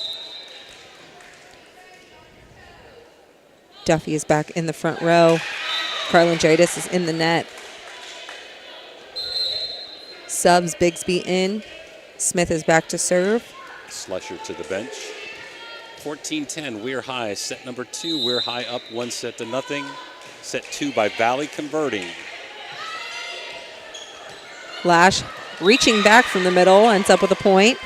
Duffy is back in the front row. Carlingitis is in the net. Subs Bigsby in. Smith is back to serve. Slusher to the bench. 14-10, Weir High, set number 2. Weir High up 1-0. Set 2 by Valley converting. Lash reaching back from the middle, ends up with a point.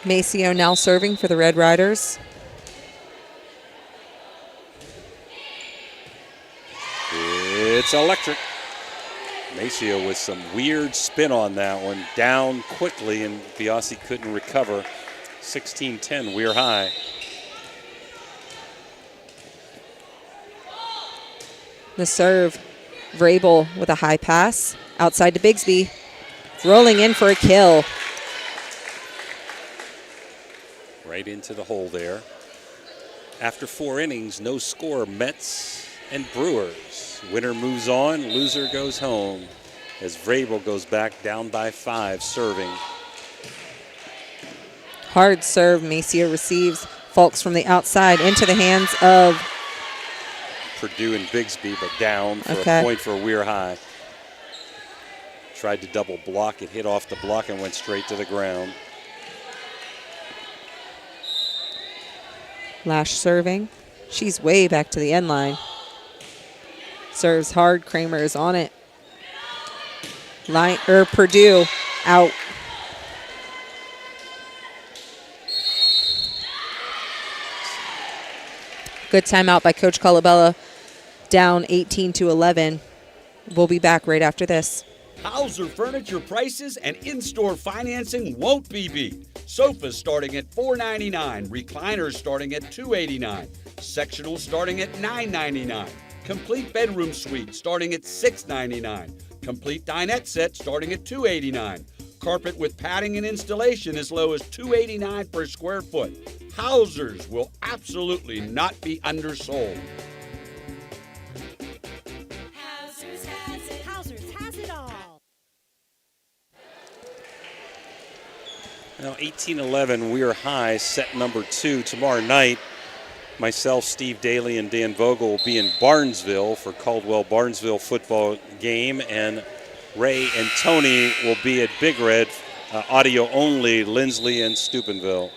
Maceo now serving for the Red Riders. It's electric. Maceo with some weird spin on that one. Down quickly, and Biasi couldn't recover. 16-10, Weir High. The serve, Vrabel with a high pass. Outside to Bigsby. Rolling in for a kill. Right into the hole there. After 4 innings, no score, Mets and Brewers. Winner moves on, loser goes home. As Vrabel goes back down by 5, serving. Hard serve, Maceo receives. Falks from the outside into the hands of Perdue and Bigsby, but down for a point for Weir High. Tried to double block, it hit off the block and went straight to the ground. Lash serving. She's way back to the end line. Serves hard. Kramer is on it. Perdue out. Good timeout by Coach Colabella. Down 18-11. We'll be back right after this. Hauser Furniture prices and in-store financing won't be beat. Sofas starting at $4.99, recliners starting at $2.89, sectionals starting at $9.99, complete bedroom suite starting at $6.99, complete dinette set starting at $2.89, carpet with padding and installation as low as $2.89 per square foot. Hausers will absolutely not be undersold. Hausers has it all. Now 18-11, Weir High, set number 2. Tomorrow night, myself, Steve Daly, and Dan Vogel will be in Barnesville for Caldwell-Barnesville football game, and Ray and Tony will be at Big Red, audio only, Lindsley and Steubenville.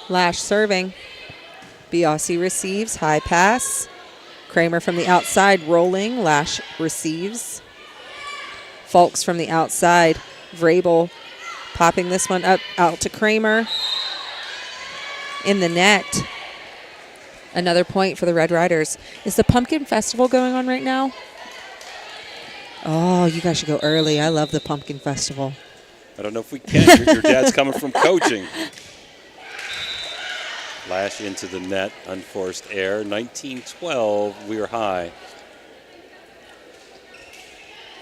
Lash serving. Biasi receives, high pass. Kramer from the outside, rolling. Lash receives. Fulks from the outside. Vrabel popping this one up out to Kramer. In the net. Another point for the Red Riders. Is the Pumpkin Festival going on right now? Oh, you guys should go early. I love the Pumpkin Festival. I don't know if we can. Your dad's coming from coaching. Lash into the net, unforced error. 19-12, we're high.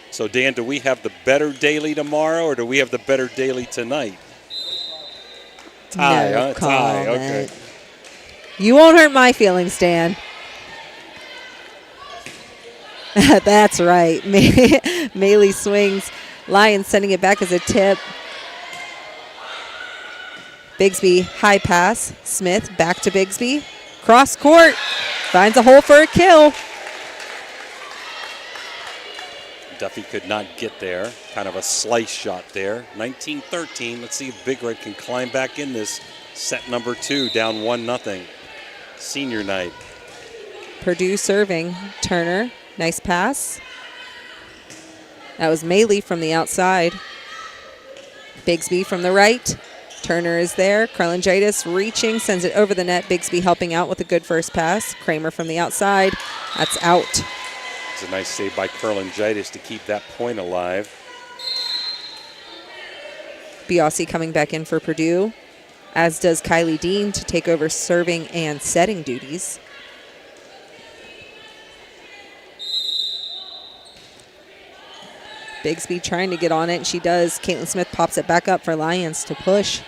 So, Dan, do we have the better daily tomorrow, or do we have the better daily tonight? Tie, No huh? Tie, comment. okay. You won't hurt my feelings, Dan. That's right. Melee swings. Lions sending it back as a tip. Bigsby, high pass. Smith back to Bigsby. Cross court. Finds a hole for a kill. Duffy could not get there. Kind of a slice shot there. 19-13. Let's see if Big Red can climb back in this set number 2, down 1-0. Senior night. Purdue serving. Turner, nice pass. That was Melee from the outside. Bigsby from the right. Turner is there. Karlangitis reaching, sends it over the net. Bigsby helping out with a good first pass. Kramer from the outside. That's out. It's a nice save by Karlangitis to keep that point alive. Biasi coming back in for Purdue, as does Kylie Dean to take over serving and setting duties. Bigsby trying to get on it, and she does. Caitlin Smith pops it back up for Lions to push.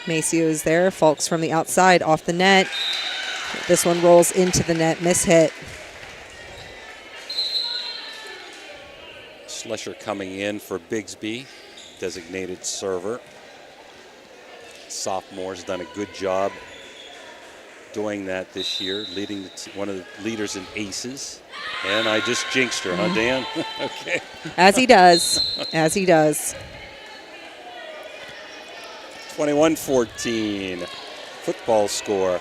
Maceo is there. Fulks from the outside, off the net. This one rolls into the net, mishit. Schlescher coming in for Bigsby, designated server. Sophomore's done a good job doing that this year, leading one of the leaders in aces. And I just jinxed her, huh, Dan? Okay. As he does. As he does. 21-14. Football score.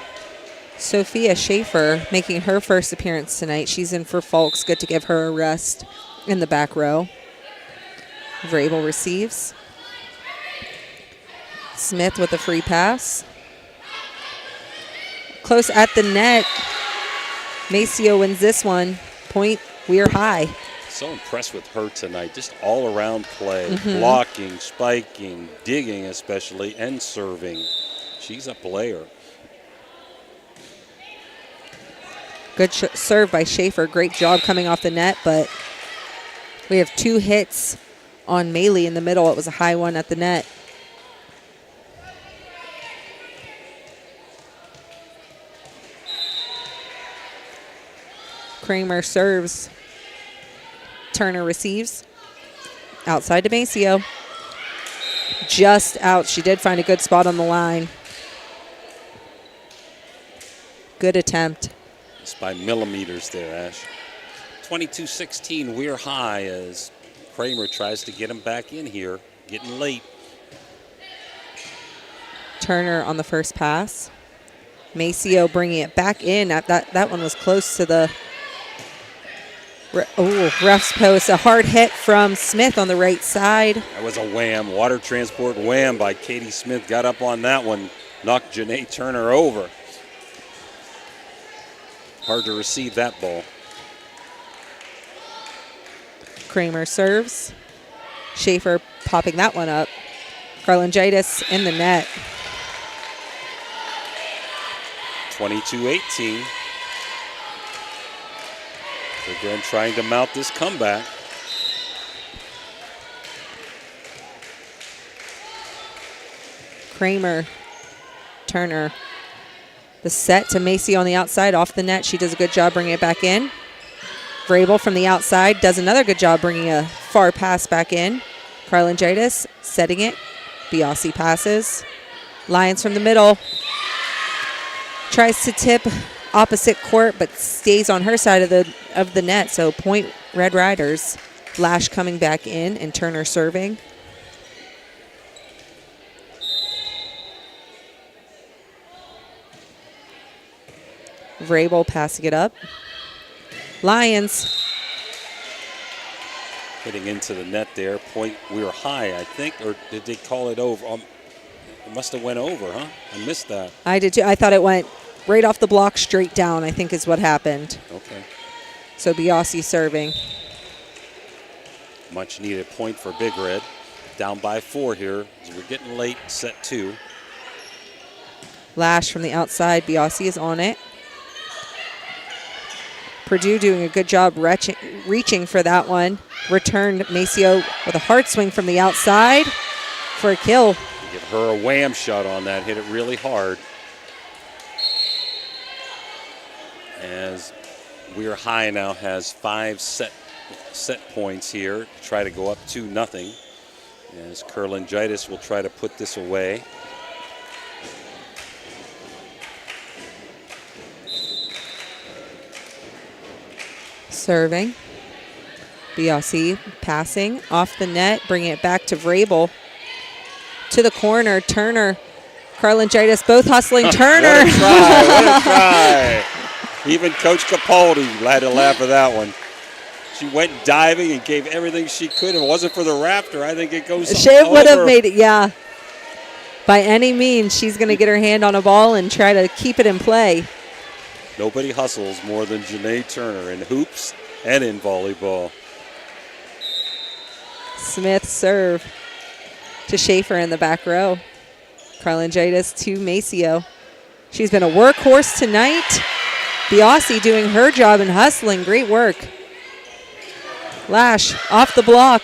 Sophia Schaefer making her first appearance tonight. She's in for Fulks. Good to give her a rest in the back row. Vrabel receives. Smith with a free pass. Close at the net. Maceo wins this one. Point, we're high. So impressed with her tonight. Just all-around play. Blocking, spiking, digging especially, and serving. She's a player. Good serve by Schaefer. Great job coming off the net, but we have 2 hits on Melee in the middle. It was a high one at the net. Kramer serves. Turner receives. Outside to Maceo. Just out. She did find a good spot on the line. Good attempt. Just by millimeters there, Ash. 22-16, we're high as Kramer tries to get him back in here. Getting late. Turner on the first pass. Maceo bringing it back in. That one was close to the ref's post. A hard hit from Smith on the right side. That was a wham. Water transport wham by Katie Smith. Got up on that one. Knocked Janae Turner over. Hard to receive that ball. Kramer serves. Schaefer popping that one up. Karlangitis in the net. 22-18. Again, trying to mount this comeback. Kramer, Turner. The set to Maceo on the outside, off the net. She does a good job bringing it back in. Vrabel from the outside does another good job bringing a far pass back in. Karlangitis setting it. Biasi passes. Lions from the middle. Tries to tip opposite court, but stays on her side of the net. So point Red Riders. Lash coming back in and Turner serving. Vrabel passing it up. Lions. Hitting into the net there. Point, we were high, I think, or did they call it over? It must have went over, huh? I missed that. I did too. I thought it went right off the block straight down, I think is what happened. Okay. So Biasi serving. Much needed point for Big Red. Down by 4 here as we're getting late, set 2. Lash from the outside. Biasi is on it. Purdue doing a good job reaching for that one. Returned Maceo with a hard swing from the outside for a kill. Give her a wham shot on that. Hit it really hard. As We're High now has 5 set points here to try to go up 2-0. As Kurlangitis will try to put this away. Serving. Biasi passing off the net, bringing it back to Vrabel. To the corner, Turner, Kurlangitis both hustling. Turner. What a try, what a try. Even Coach Capaldi had to laugh at that one. She went diving and gave everything she could. If it wasn't for the Raptor, I think it goes She would have made it, yeah. By any means, she's going to get her hand on a ball and try to keep it in play. Nobody hustles more than Janae Turner in hoops and in volleyball. Smith serve to Schaefer in the back row. Kurlangitis to Maceo. She's been a workhorse tonight. Biasi doing her job and hustling. Great work. Lash off the block.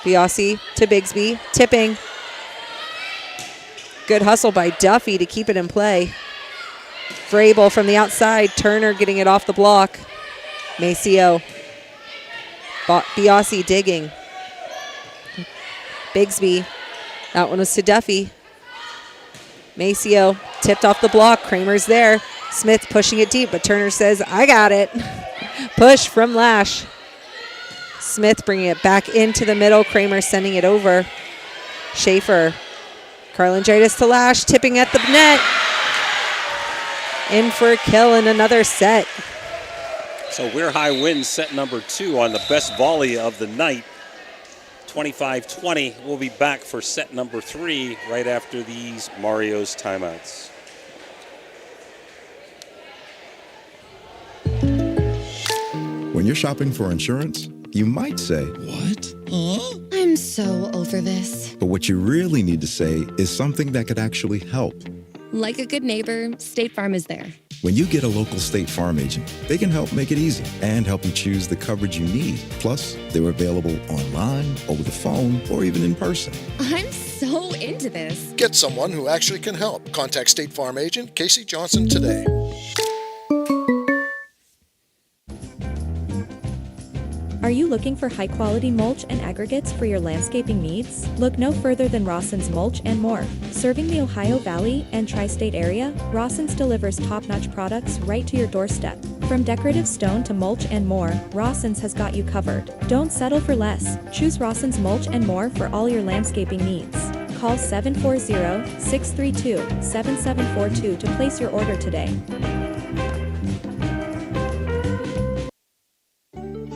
Biasi to Bigsby. Tipping. Good hustle by Duffy to keep it in play. Vrabel from the outside. Turner getting it off the block. Maceo. Biasi digging. Bigsby. That one was to Duffy. Maceo tipped off the block. Kramer's there. Smith pushing it deep, but Turner says, I got it. Push from Lash. Smith bringing it back into the middle. Kramer sending it over. Schaefer. Kurlangitis to Lash, tipping at the net. In for a kill in another set. So We're High wins set number 2 on the best volley of the night. 25-20. We'll be back for set number 3 right after these Mario's timeouts. When you're shopping for insurance, you might say, "What? Huh?" I'm so over this. But what you really need to say is something that could actually help. Like a good neighbor, State Farm is there. When you get a local State Farm agent, they can help make it easy and help you choose the coverage you need. Plus, they're available online, over the phone, or even in person. I'm so into this. Get someone who actually can help. Contact State Farm agent Casey Johnson today. Are you looking for high-quality mulch and aggregates for your landscaping needs? Look no further than Rawson's Mulch and More. Serving the Ohio Valley and Tri-State area, Rawson's delivers top-notch products right to your doorstep. From decorative stone to mulch and more, Rawson's has got you covered. Don't settle for less. Choose Rawson's Mulch and More for all your landscaping needs. Call 740-632-7742 to place your order today.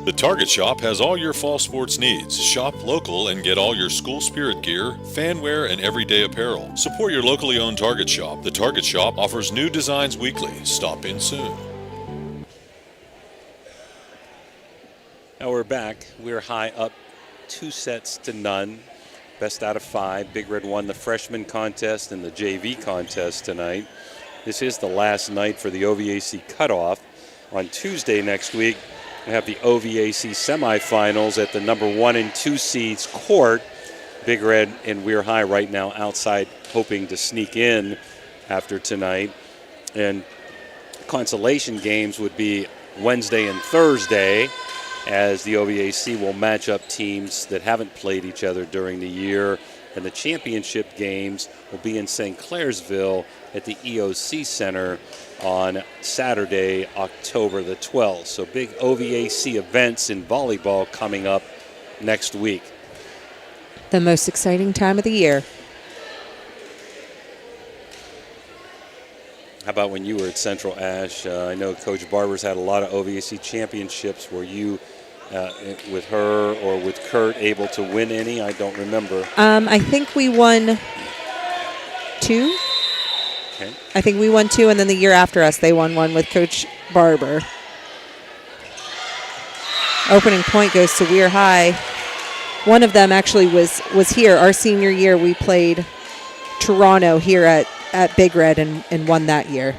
The Target Shop has all your fall sports needs. Shop local and get all your school spirit gear, fanwear, and everyday apparel. Support your locally owned Target Shop. The Target Shop offers new designs weekly. Stop in soon. Now we're back. We're High up 2-0. Best out of 5. Big Red won the freshman contest and the JV contest tonight. This is the last night for the OVAC cutoff. On Tuesday next week, we have the OVAC semifinals at the number 1 and 2 seeds court. Big Red and We're High right now outside, hoping to sneak in after tonight. And consolation games would be Wednesday and Thursday, as the OVAC will match up teams that haven't played each other during the year. And the championship games will be in St. Clairsville at the EOC Center on Saturday, October the 12th. So big OVAC events in volleyball coming up next week. The most exciting time of the year. How about when you were at Central, Ash? I know Coach Barber's had a lot of OVAC championships. Were you, with her or with Kurt, able to win any? I don't remember. I think we won 2. Okay. I think we won 2, and then the year after us, they won 1 with Coach Barber. Opening point goes to Weir High. One of them actually was here. Our senior year, we played Toronto here at Big Red and won that year.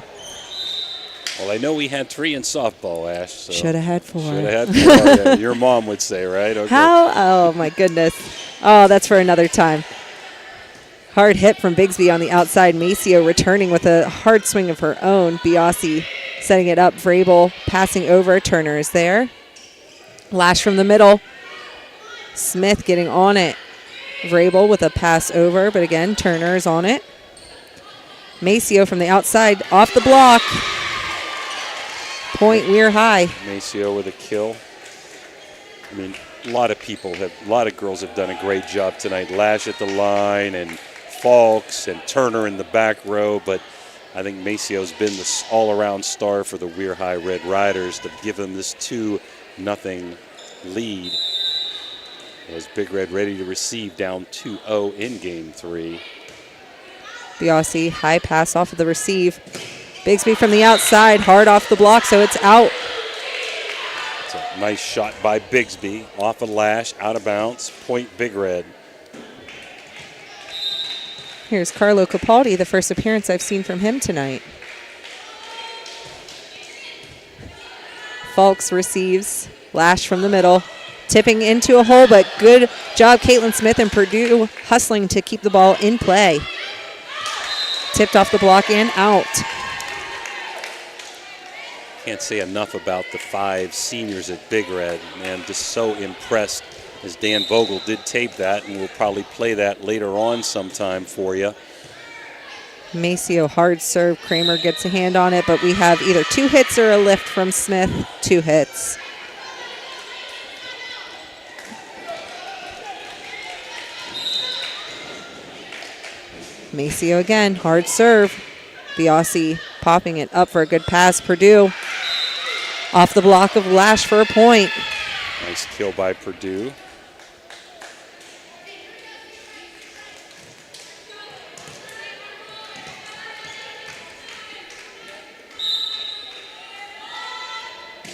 Well, I know we had 3 in softball, Ash. So should have had 4. Should have had 4. Yeah, your mom would say, right? Okay. How? Oh, my goodness. Oh, that's for another time. Hard hit from Bigsby on the outside. Maceo returning with a hard swing of her own. Biasi setting it up. Vrabel passing over. Turner is there. Lash from the middle. Smith getting on it. Vrabel with a pass over, but again, Turner is on it. Maceo from the outside, off the block. Point Weir High. Maceo with a kill. I mean, a lot of girls have done a great job tonight. Lash at the line and Falks and Turner in the back row, but I think Maceo's been the all-around star for the Weir High Red Riders to give them this 2-0 lead. As Big Red ready to receive, down 2-0 in game 3. Biasi, high pass off of the receive. Bigsby from the outside, hard off the block, so it's out. It's a nice shot by Bigsby, off a Lash, out of bounds, point Big Red. Here's Carlo Capaldi, the first appearance I've seen from him tonight. Falks receives, Lash from the middle, tipping into a hole, but good job Caitlin Smith and Purdue hustling to keep the ball in play. Tipped off the block and out. Can't say enough about the 5 seniors at Big Red. Man, just so impressed, as Dan Vogel did tape that, and we'll probably play that later on sometime for you. Maceo hard serve. Kramer gets a hand on it, but we have either 2 hits or a lift from Smith. 2 hits. Maceo again, hard serve. Biasi popping it up for a good pass. Purdue off the block of Lash for a point. Nice kill by Purdue.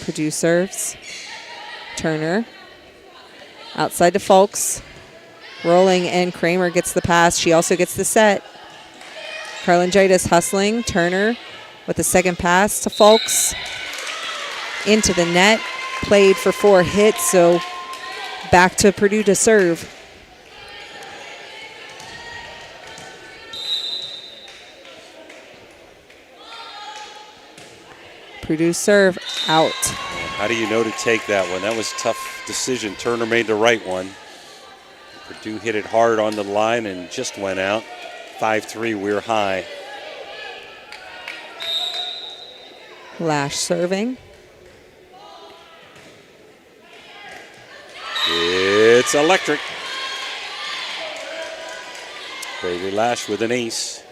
Purdue serves. Turner outside to Falks. Rolling, and Kramer gets the pass. She also gets the set. Karlangitis hustling. Turner with the second pass to Falks. Into the net. Played for 4 hits, so back to Purdue to serve. Purdue serve out. How do you know to take that one? That was a tough decision. Turner made the right one. Purdue hit it hard on the line and just went out. 5-3, Weir High. Lash serving. It's electric. Bailey Lash with an ace.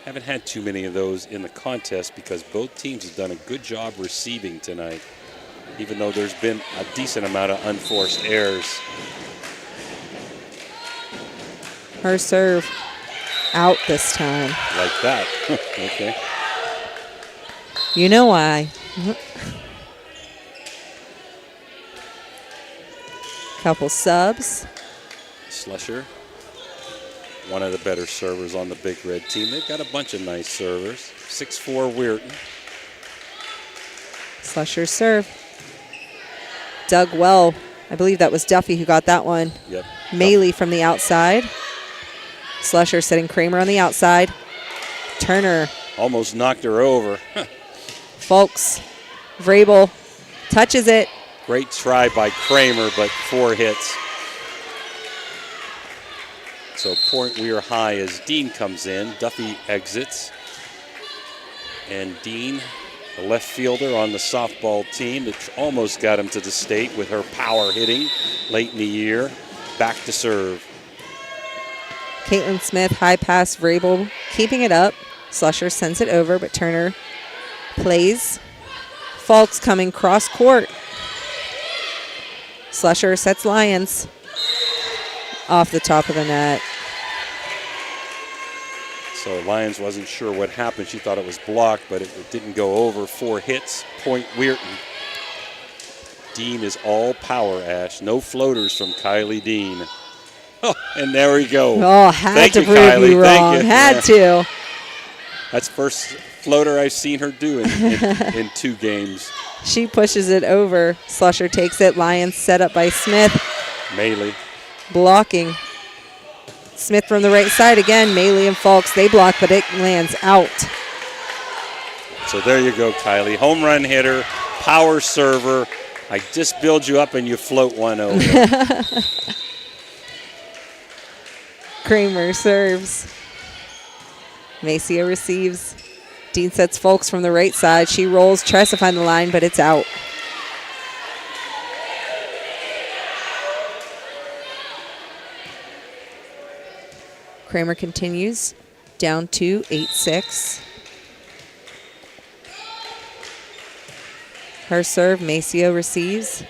Haven't had too many of those in the contest because both teams have done a good job receiving tonight, even though there's been a decent amount of unforced errors. Her serve out this time. Like that. Okay. You know why. Couple subs. Slusher, one of the better servers on the Big Red team. They've got a bunch of nice servers. 6'4" Weirton. Slusher serve. Dug well. I believe that was Duffy who got that one. Yep. Maley from the outside. Slusher setting Kramer on the outside. Turner. Almost knocked her over. Falks. Vrabel touches it. Great try by Kramer, but 4 hits. So point Weir High as Dean comes in. Duffy exits. And Dean, the left fielder on the softball team that almost got him to the state with her power hitting late in the year. Back to serve. Caitlin Smith, high pass, Vrabel keeping it up. Slusher sends it over, but Turner plays. Falks coming cross court. Slusher sets Lyons off the top of the net. So Lyons wasn't sure what happened. She thought it was blocked, but it didn't go over. 4 hits, point Weirton. Dean is all power, Ash. No floaters from Kylie Dean. Oh, and there we go. Oh, had to prove Kylie. you wrong. Had to. That's first floater I've seen her do in 2 games. She pushes it over. Slusher takes it. Lyons set up by Smith. Maley. Blocking. Smith from the right side again. Maley and Falks, they block, but it lands out. So there you go, Kylie. Home run hitter, power server. I just build you up and you float one over. Kramer serves. Maceo receives. Dean sets Folks from the right side. She rolls, tries to find the line, but it's out. Kramer continues, down to 8-6. Her serve, Maceo receives.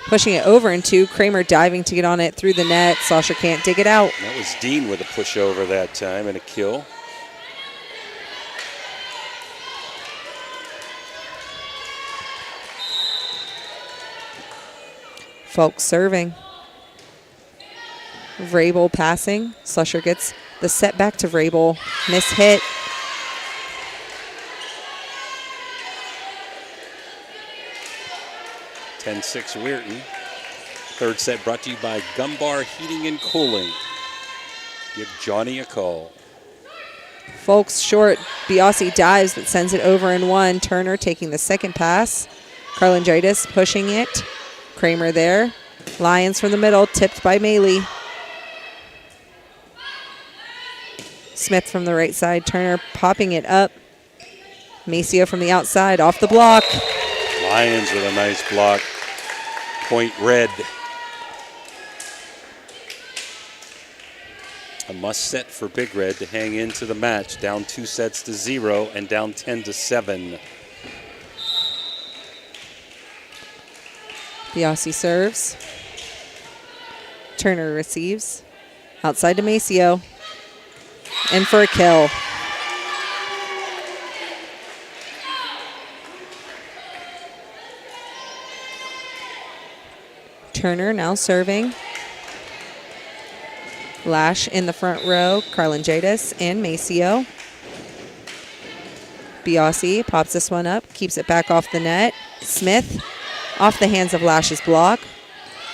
Pushing it over in 2. Kramer diving to get on it through the net. Sasha can't dig it out. That was Dean with a pushover that time and a kill. Folks serving. Vrabel passing. Slusher gets the set back to Vrabel. Miss hit. (10-6) Weirton. Third set brought to you by Gumbar Heating and Cooling. Give Johnny a call. Folks short. Biasi dives but sends it over in 1. Turner taking the second pass. Karlangitis pushing it. Kramer there. Lyons from the middle, tipped by Maley. Smith from the right side. Turner popping it up. Maceo from the outside, off the block. Lyons with a nice block. Point red. A must set for Big Red to hang into the match. Down 2-0 and down 10-7. Biasi serves. Turner receives. Outside to Maceo. In for a kill. Turner now serving. Lash in the front row. Karlangitis and Maceo. Biasi pops this one up. Keeps it back off the net. Smith off the hands of Lash's block.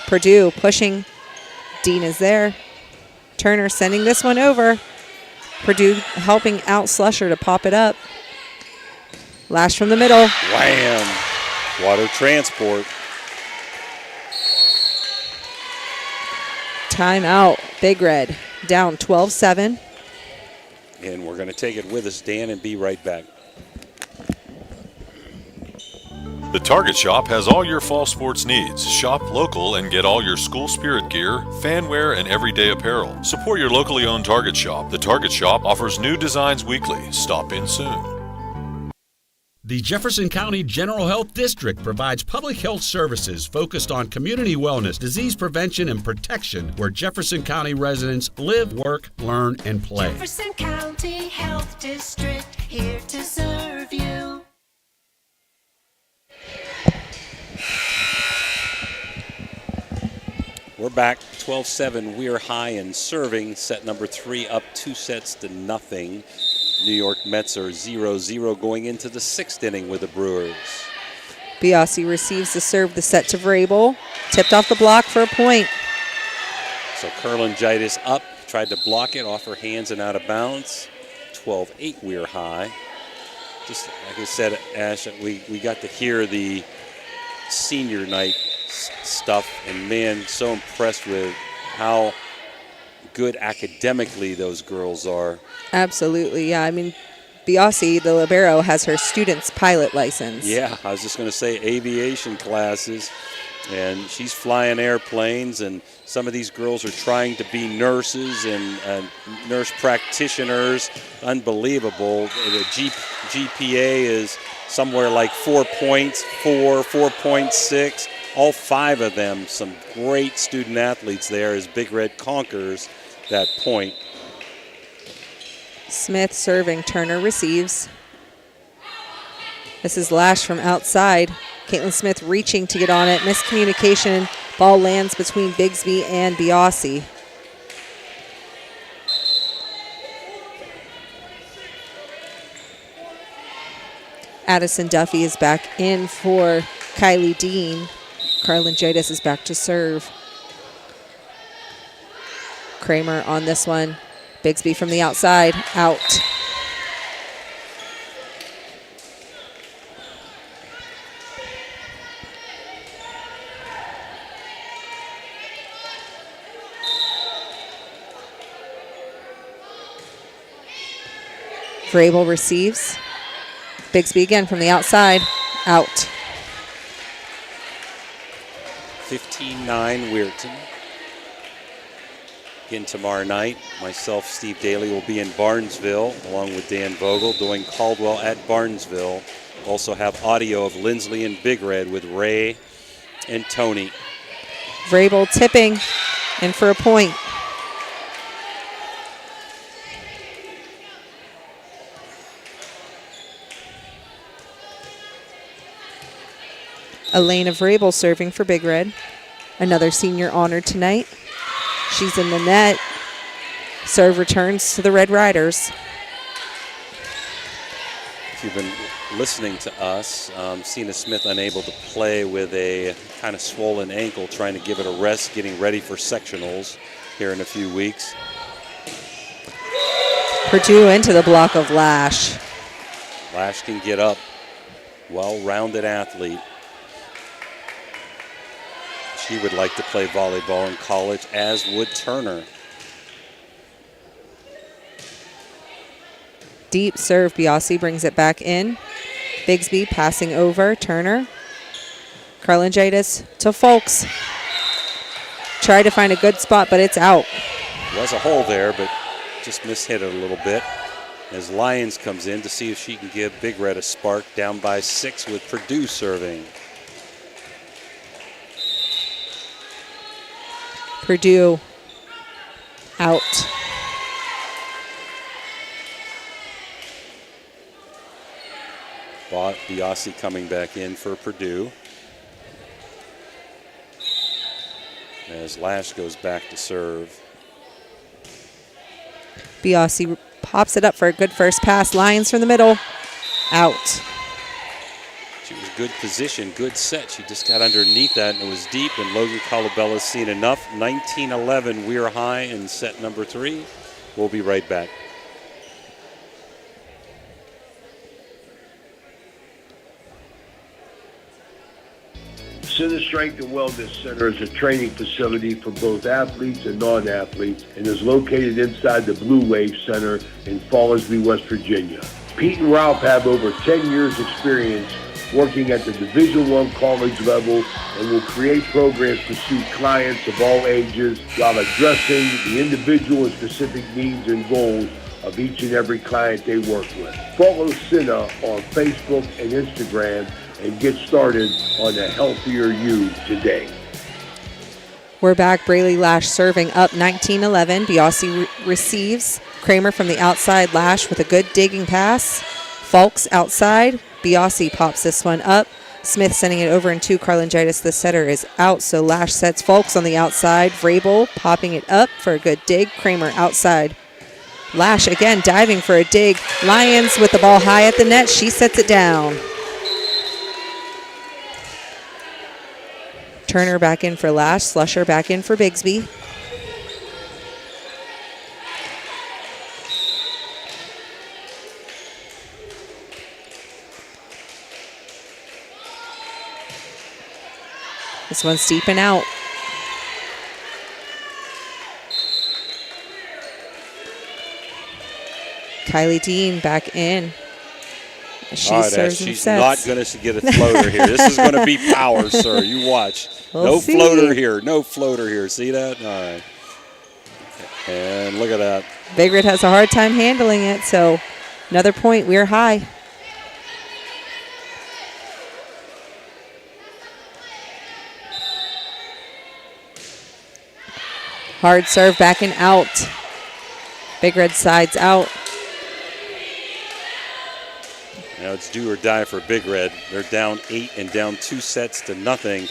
Purdue pushing. Dean is there. Turner sending this one over. Purdue helping out Slusher to pop it up. Lash from the middle. Wham! Water transport. Timeout. Big Red down 12-7. And we're going to take it with us, Dan, and be right back. The Target Shop has all your fall sports needs. Shop local and get all your school spirit gear, fan wear, and everyday apparel. Support your locally owned Target Shop. The Target Shop offers new designs weekly. Stop in soon. The Jefferson County General Health District provides public health services focused on community wellness, disease prevention, and protection where Jefferson County residents live, work, learn, and play. Jefferson County Health District, here to serve you. We're back, 12-7. We're high and serving. Set number 3 up 2-0. New York Mets are 0-0 going into the 6th inning with the Brewers. Biasi receives the serve, the set to Vrabel. Tipped off the block for a point. So Karlangitis up, tried to block it off her hands and out of bounds. 12-8 We're high. Just like I said, Ash, we got to hear the senior night stuff, and man, so impressed with how good academically those girls are. Absolutely, yeah. I mean, Biasi, the libero, has her student's pilot license. Yeah, I was just going to say aviation classes. And she's flying airplanes, and some of these girls are trying to be nurses and nurse practitioners. Unbelievable. The GPA is somewhere like 4.4, 4.6. All 5 of them, some great student athletes there as Big Red conquers that point. Smith serving, Turner receives. This is Lash from outside. Caitlin Smith reaching to get on it. Miscommunication. Ball lands between Bigsby and Biasi. Addison Duffy is back in for Kylie Dean. Carlingitis is back to serve. Kramer on this one. Bigsby from the outside, out. Vrabel receives. Bigsby again from the outside, out. 15-9 Weirton. Again tomorrow night, myself, Steve Daly, will be in Barnesville along with Dan Vogel doing Caldwell at Barnesville. Also have audio of Lindsley and Big Red with Ray and Tony. Vrabel tipping in for a point. Elena Vrabel serving for Big Red. Another senior honored tonight. She's in the net. Serve returns to the Red Riders. If you've been listening to us, Cena Smith unable to play with a kind of swollen ankle, trying to give it a rest, getting ready for sectionals here in a few weeks. Purdue into the block of Lash. Lash can get up. Well-rounded athlete. She would like to play volleyball in college, as would Turner. Deep serve, Biasi brings it back in. Bigsby passing over, Turner. Carlingitis to Folks. Tried to find a good spot, but it's out. Was a hole there, but just mishit it a little bit. As Lyons comes in to see if she can give Big Red a spark, down by 6 with Purdue serving. Purdue out. Biasi coming back in for Purdue. As Lash goes back to serve. Biasi pops it up for a good first pass. Lyons from the middle. Out. She was good position, good set. She just got underneath that, and it was deep, and Logan Colabella's seen enough. 19-11, Weir High in set number 3. We'll be right back. Center Strength and Wellness Center is a training facility for both athletes and non-athletes and is located inside the Blue Wave Center in Fallersby, West Virginia. Pete and Ralph have over 10 years experience working at the Division I college level and will create programs to suit clients of all ages while addressing the individual and specific needs and goals of each and every client they work with. Follow Cena on Facebook and Instagram and get started on a healthier you today. We're back. Braley Lash serving up 19-11. Biasi receives. Kramer from the outside. Lash with a good digging pass. Fulks outside. Biasi pops this one up. Smith sending it over in 2. Carlingitis, the setter, is out, so Lash sets Fulks on the outside. Vrabel popping it up for a good dig. Kramer outside. Lash again diving for a dig. Lyons with the ball high at the net. She sets it down. Turner back in for Lash. Slusher back in for Bigsby. This one's deep and out. Kylie Dean back in. She All right, serves and she's sets. not going to get a floater here. This is going to be power, sir. You watch. We'll no see. floater here. No floater here. See that? All right. And look at that. Big Red has a hard time handling it, so another point. We're high. Hard serve back and out. Big Red sides out. Now it's do or die for Big Red. They're down 8 and down 2 sets to nothing.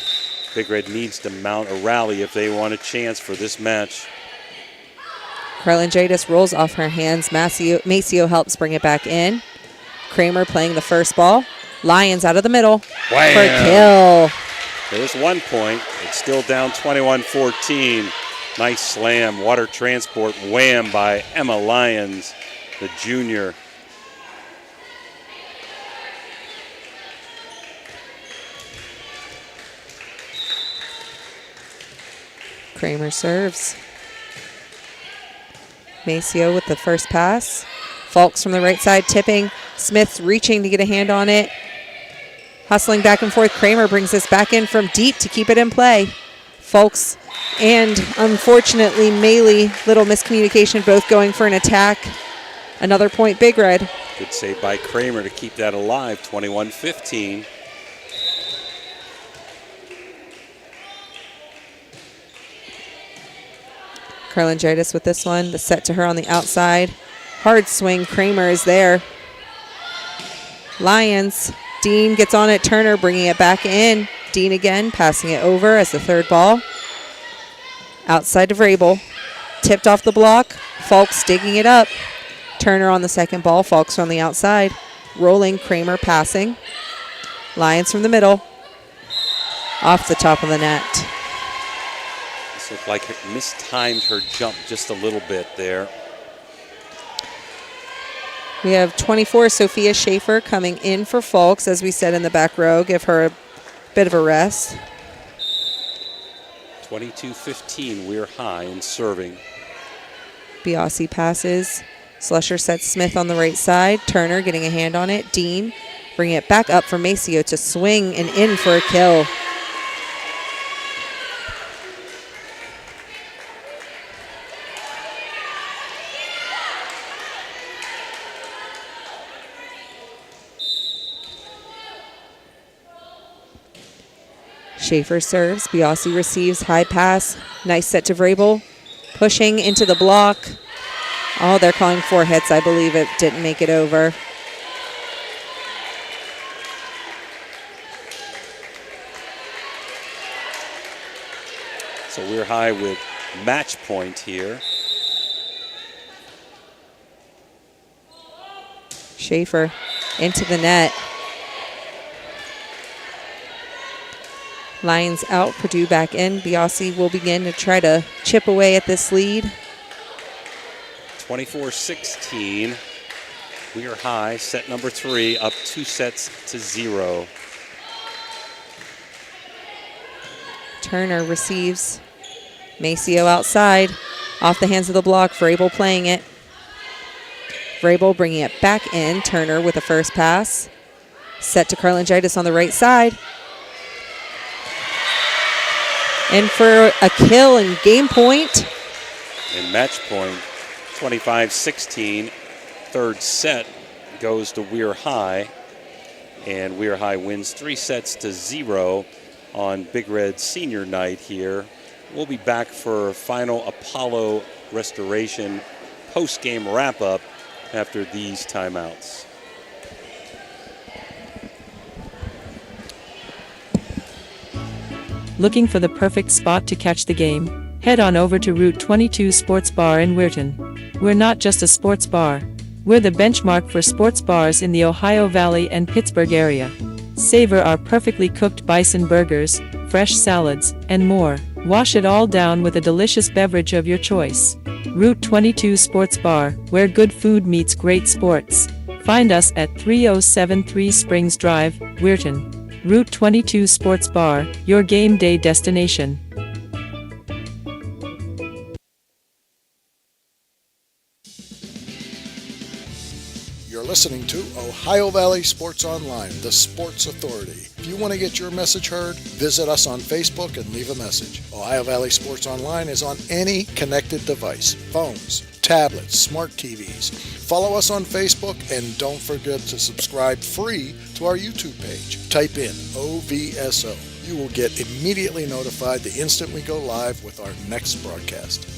Big Red needs to mount a rally if they want a chance for this match. Carlin-Jadis rolls off her hands. Maceo helps bring it back in. Kramer playing the first ball. Lyons out of the middle for a kill. There's 1 point. It's still down 21-14. Nice slam. Water transport wham by Emma Lyons, the junior. Kramer serves. Maceo with the first pass. Falks from the right side tipping. Smith's reaching to get a hand on it. Hustling back and forth. Kramer brings this back in from deep to keep it in play. Falks and unfortunately Maley, little miscommunication, both going for an attack. Another point, Big Red. Good save by Kramer to keep that alive, 21-15. Carlin-Jadis with this one. The set to her on the outside. Hard swing. Kramer is there. Lyons. Dean gets on it. Turner bringing it back in. Dean again, passing it over as the third ball. Outside to Vrabel. Tipped off the block. Falks digging it up. Turner on the second ball. Falks on the outside. Rolling. Kramer passing. Lyons from the middle. Off the top of the net. This looked like it mistimed her jump just a little bit there. We have 24, Sophia Schaefer coming in for Falks, as we said in the back row. Give her a bit of a rest. 22-15, we're high in serving. Biasi passes. Slusher sets Smith on the right side. Turner getting a hand on it. Dean bringing it back up for Maceo to swing and in for a kill. Schaefer serves. Biasi receives. High pass. Nice set to Vrabel. Pushing into the block. Oh, they're calling 4 hits. I believe it didn't make it over. So we're high with match point here. Schaefer into the net. Lions out, Purdue back in. Biasi will begin to try to chip away at this lead. 24-16. We are high, set number 3, up 2 sets to 0. Turner receives. Maceo outside. Off the hands of the block. Vrabel playing it. Vrabel bringing it back in. Turner with the first pass. Set to Carlin-Jadis on the right side. And for a kill and game point. And match point, 25-16. Third set goes to Weir High. And Weir High wins 3 sets to 0 on Big Red senior night here. We'll be back for final Apollo restoration post-game wrap-up after these timeouts. Looking for the perfect spot to catch the game? Head on over to Route 22 Sports Bar in Weirton. We're not just a sports bar. We're the benchmark for sports bars in the Ohio Valley and Pittsburgh area. Savor our perfectly cooked bison burgers, fresh salads, and more. Wash it all down with a delicious beverage of your choice. Route 22 Sports Bar, where good food meets great sports. Find us at 3073 Springs Drive, Weirton. Route 22 Sports Bar, your game day destination. You're listening to Ohio Valley Sports Online, the sports authority. If you want to get your message heard, visit us on Facebook and leave a message. Ohio Valley Sports Online is on any connected device, phones, tablets, smart TVs. Follow us on Facebook and don't forget to subscribe free to our YouTube page. Type in OVSO. You will get immediately notified the instant we go live with our next broadcast.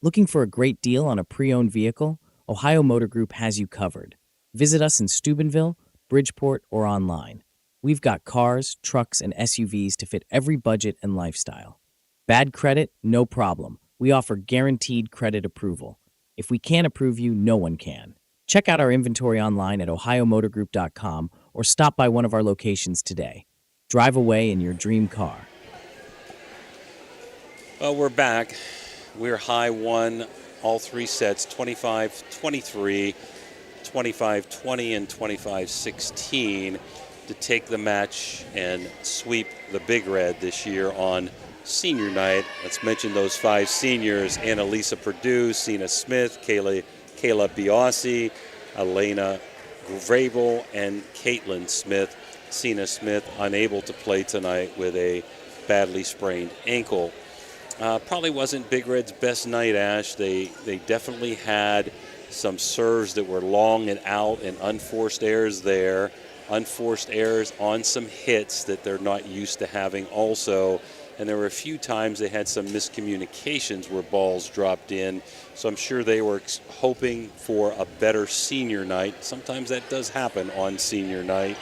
Looking for a great deal on a pre-owned vehicle? Ohio Motor Group has you covered. Visit us in Steubenville, Bridgeport, or online. We've got cars, trucks, and SUVs to fit every budget and lifestyle. Bad credit? No problem. We offer guaranteed credit approval. If we can't approve you, no one can. Check out our inventory online at ohiomotorgroup.com or stop by one of our locations today. Drive away in your dream car. Well, we're back. We're High won all three sets, 25-23, 25-20, and 25-16 to take the match and sweep the Big Red this year on senior night. Let's mention those five seniors: Annalisa Perdue, Sina Smith, Kayla Biasi, Elena Vrabel, and Caitlin Smith. Sina Smith unable to play tonight with a badly sprained ankle. Probably wasn't Big Red's best night, Ash. They definitely had some serves that were long and out and unforced errors there. Unforced errors on some hits that they're not used to having also. And there were a few times they had some miscommunications where balls dropped in. So I'm sure they were hoping for a better senior night. Sometimes that does happen on senior night.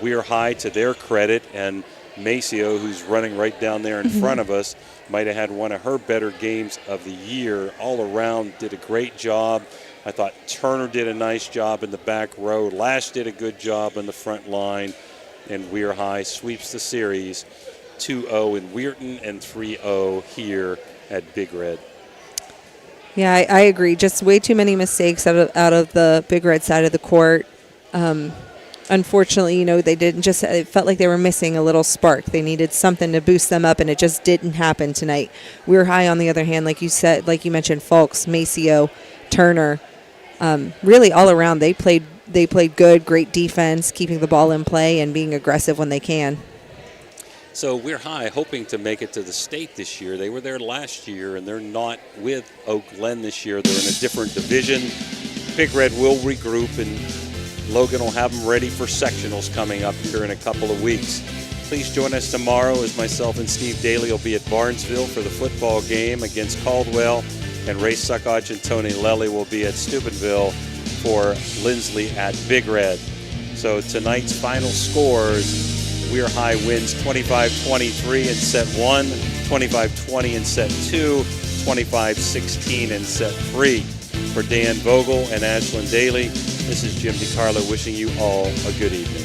We're High, to their credit, and Maceo, who's running right down there in front of us, might have had one of her better games of the year. All around, did a great job. I thought Turner did a nice job in the back row. Lash did a good job in the front line. And We're High sweeps the series 2-0 in Weirton and 3-0 here at Big Red. Yeah, I agree. Just way too many mistakes out of the Big Red side of the court. Unfortunately, they didn't just, it felt like they were missing a little spark. They needed something to boost them up, and it just didn't happen tonight. We're High, on the other hand, like you said, like you mentioned, Fulks, Maceo, Turner, really all around, they played good, great defense, keeping the ball in play and being aggressive when they can. So We're High hoping to make it to the state this year. They were there last year, and they're not with Oak Glen this year. They're in a different division. Big Red will regroup, and Logan will have them ready for sectionals coming up here in a couple of weeks. Please join us tomorrow as myself and Steve Daly will be at Barnesville for the football game against Caldwell, and Ray Suckoch and Tony Lelly will be at Steubenville for Lindsley at Big Red. So tonight's final scores: We're High wins 25-23 in set 1, 25-20 in set 2, 25-16 in set 3. For Dan Vogel and Ashlyn Daly, this is Jim DiCarlo wishing you all a good evening.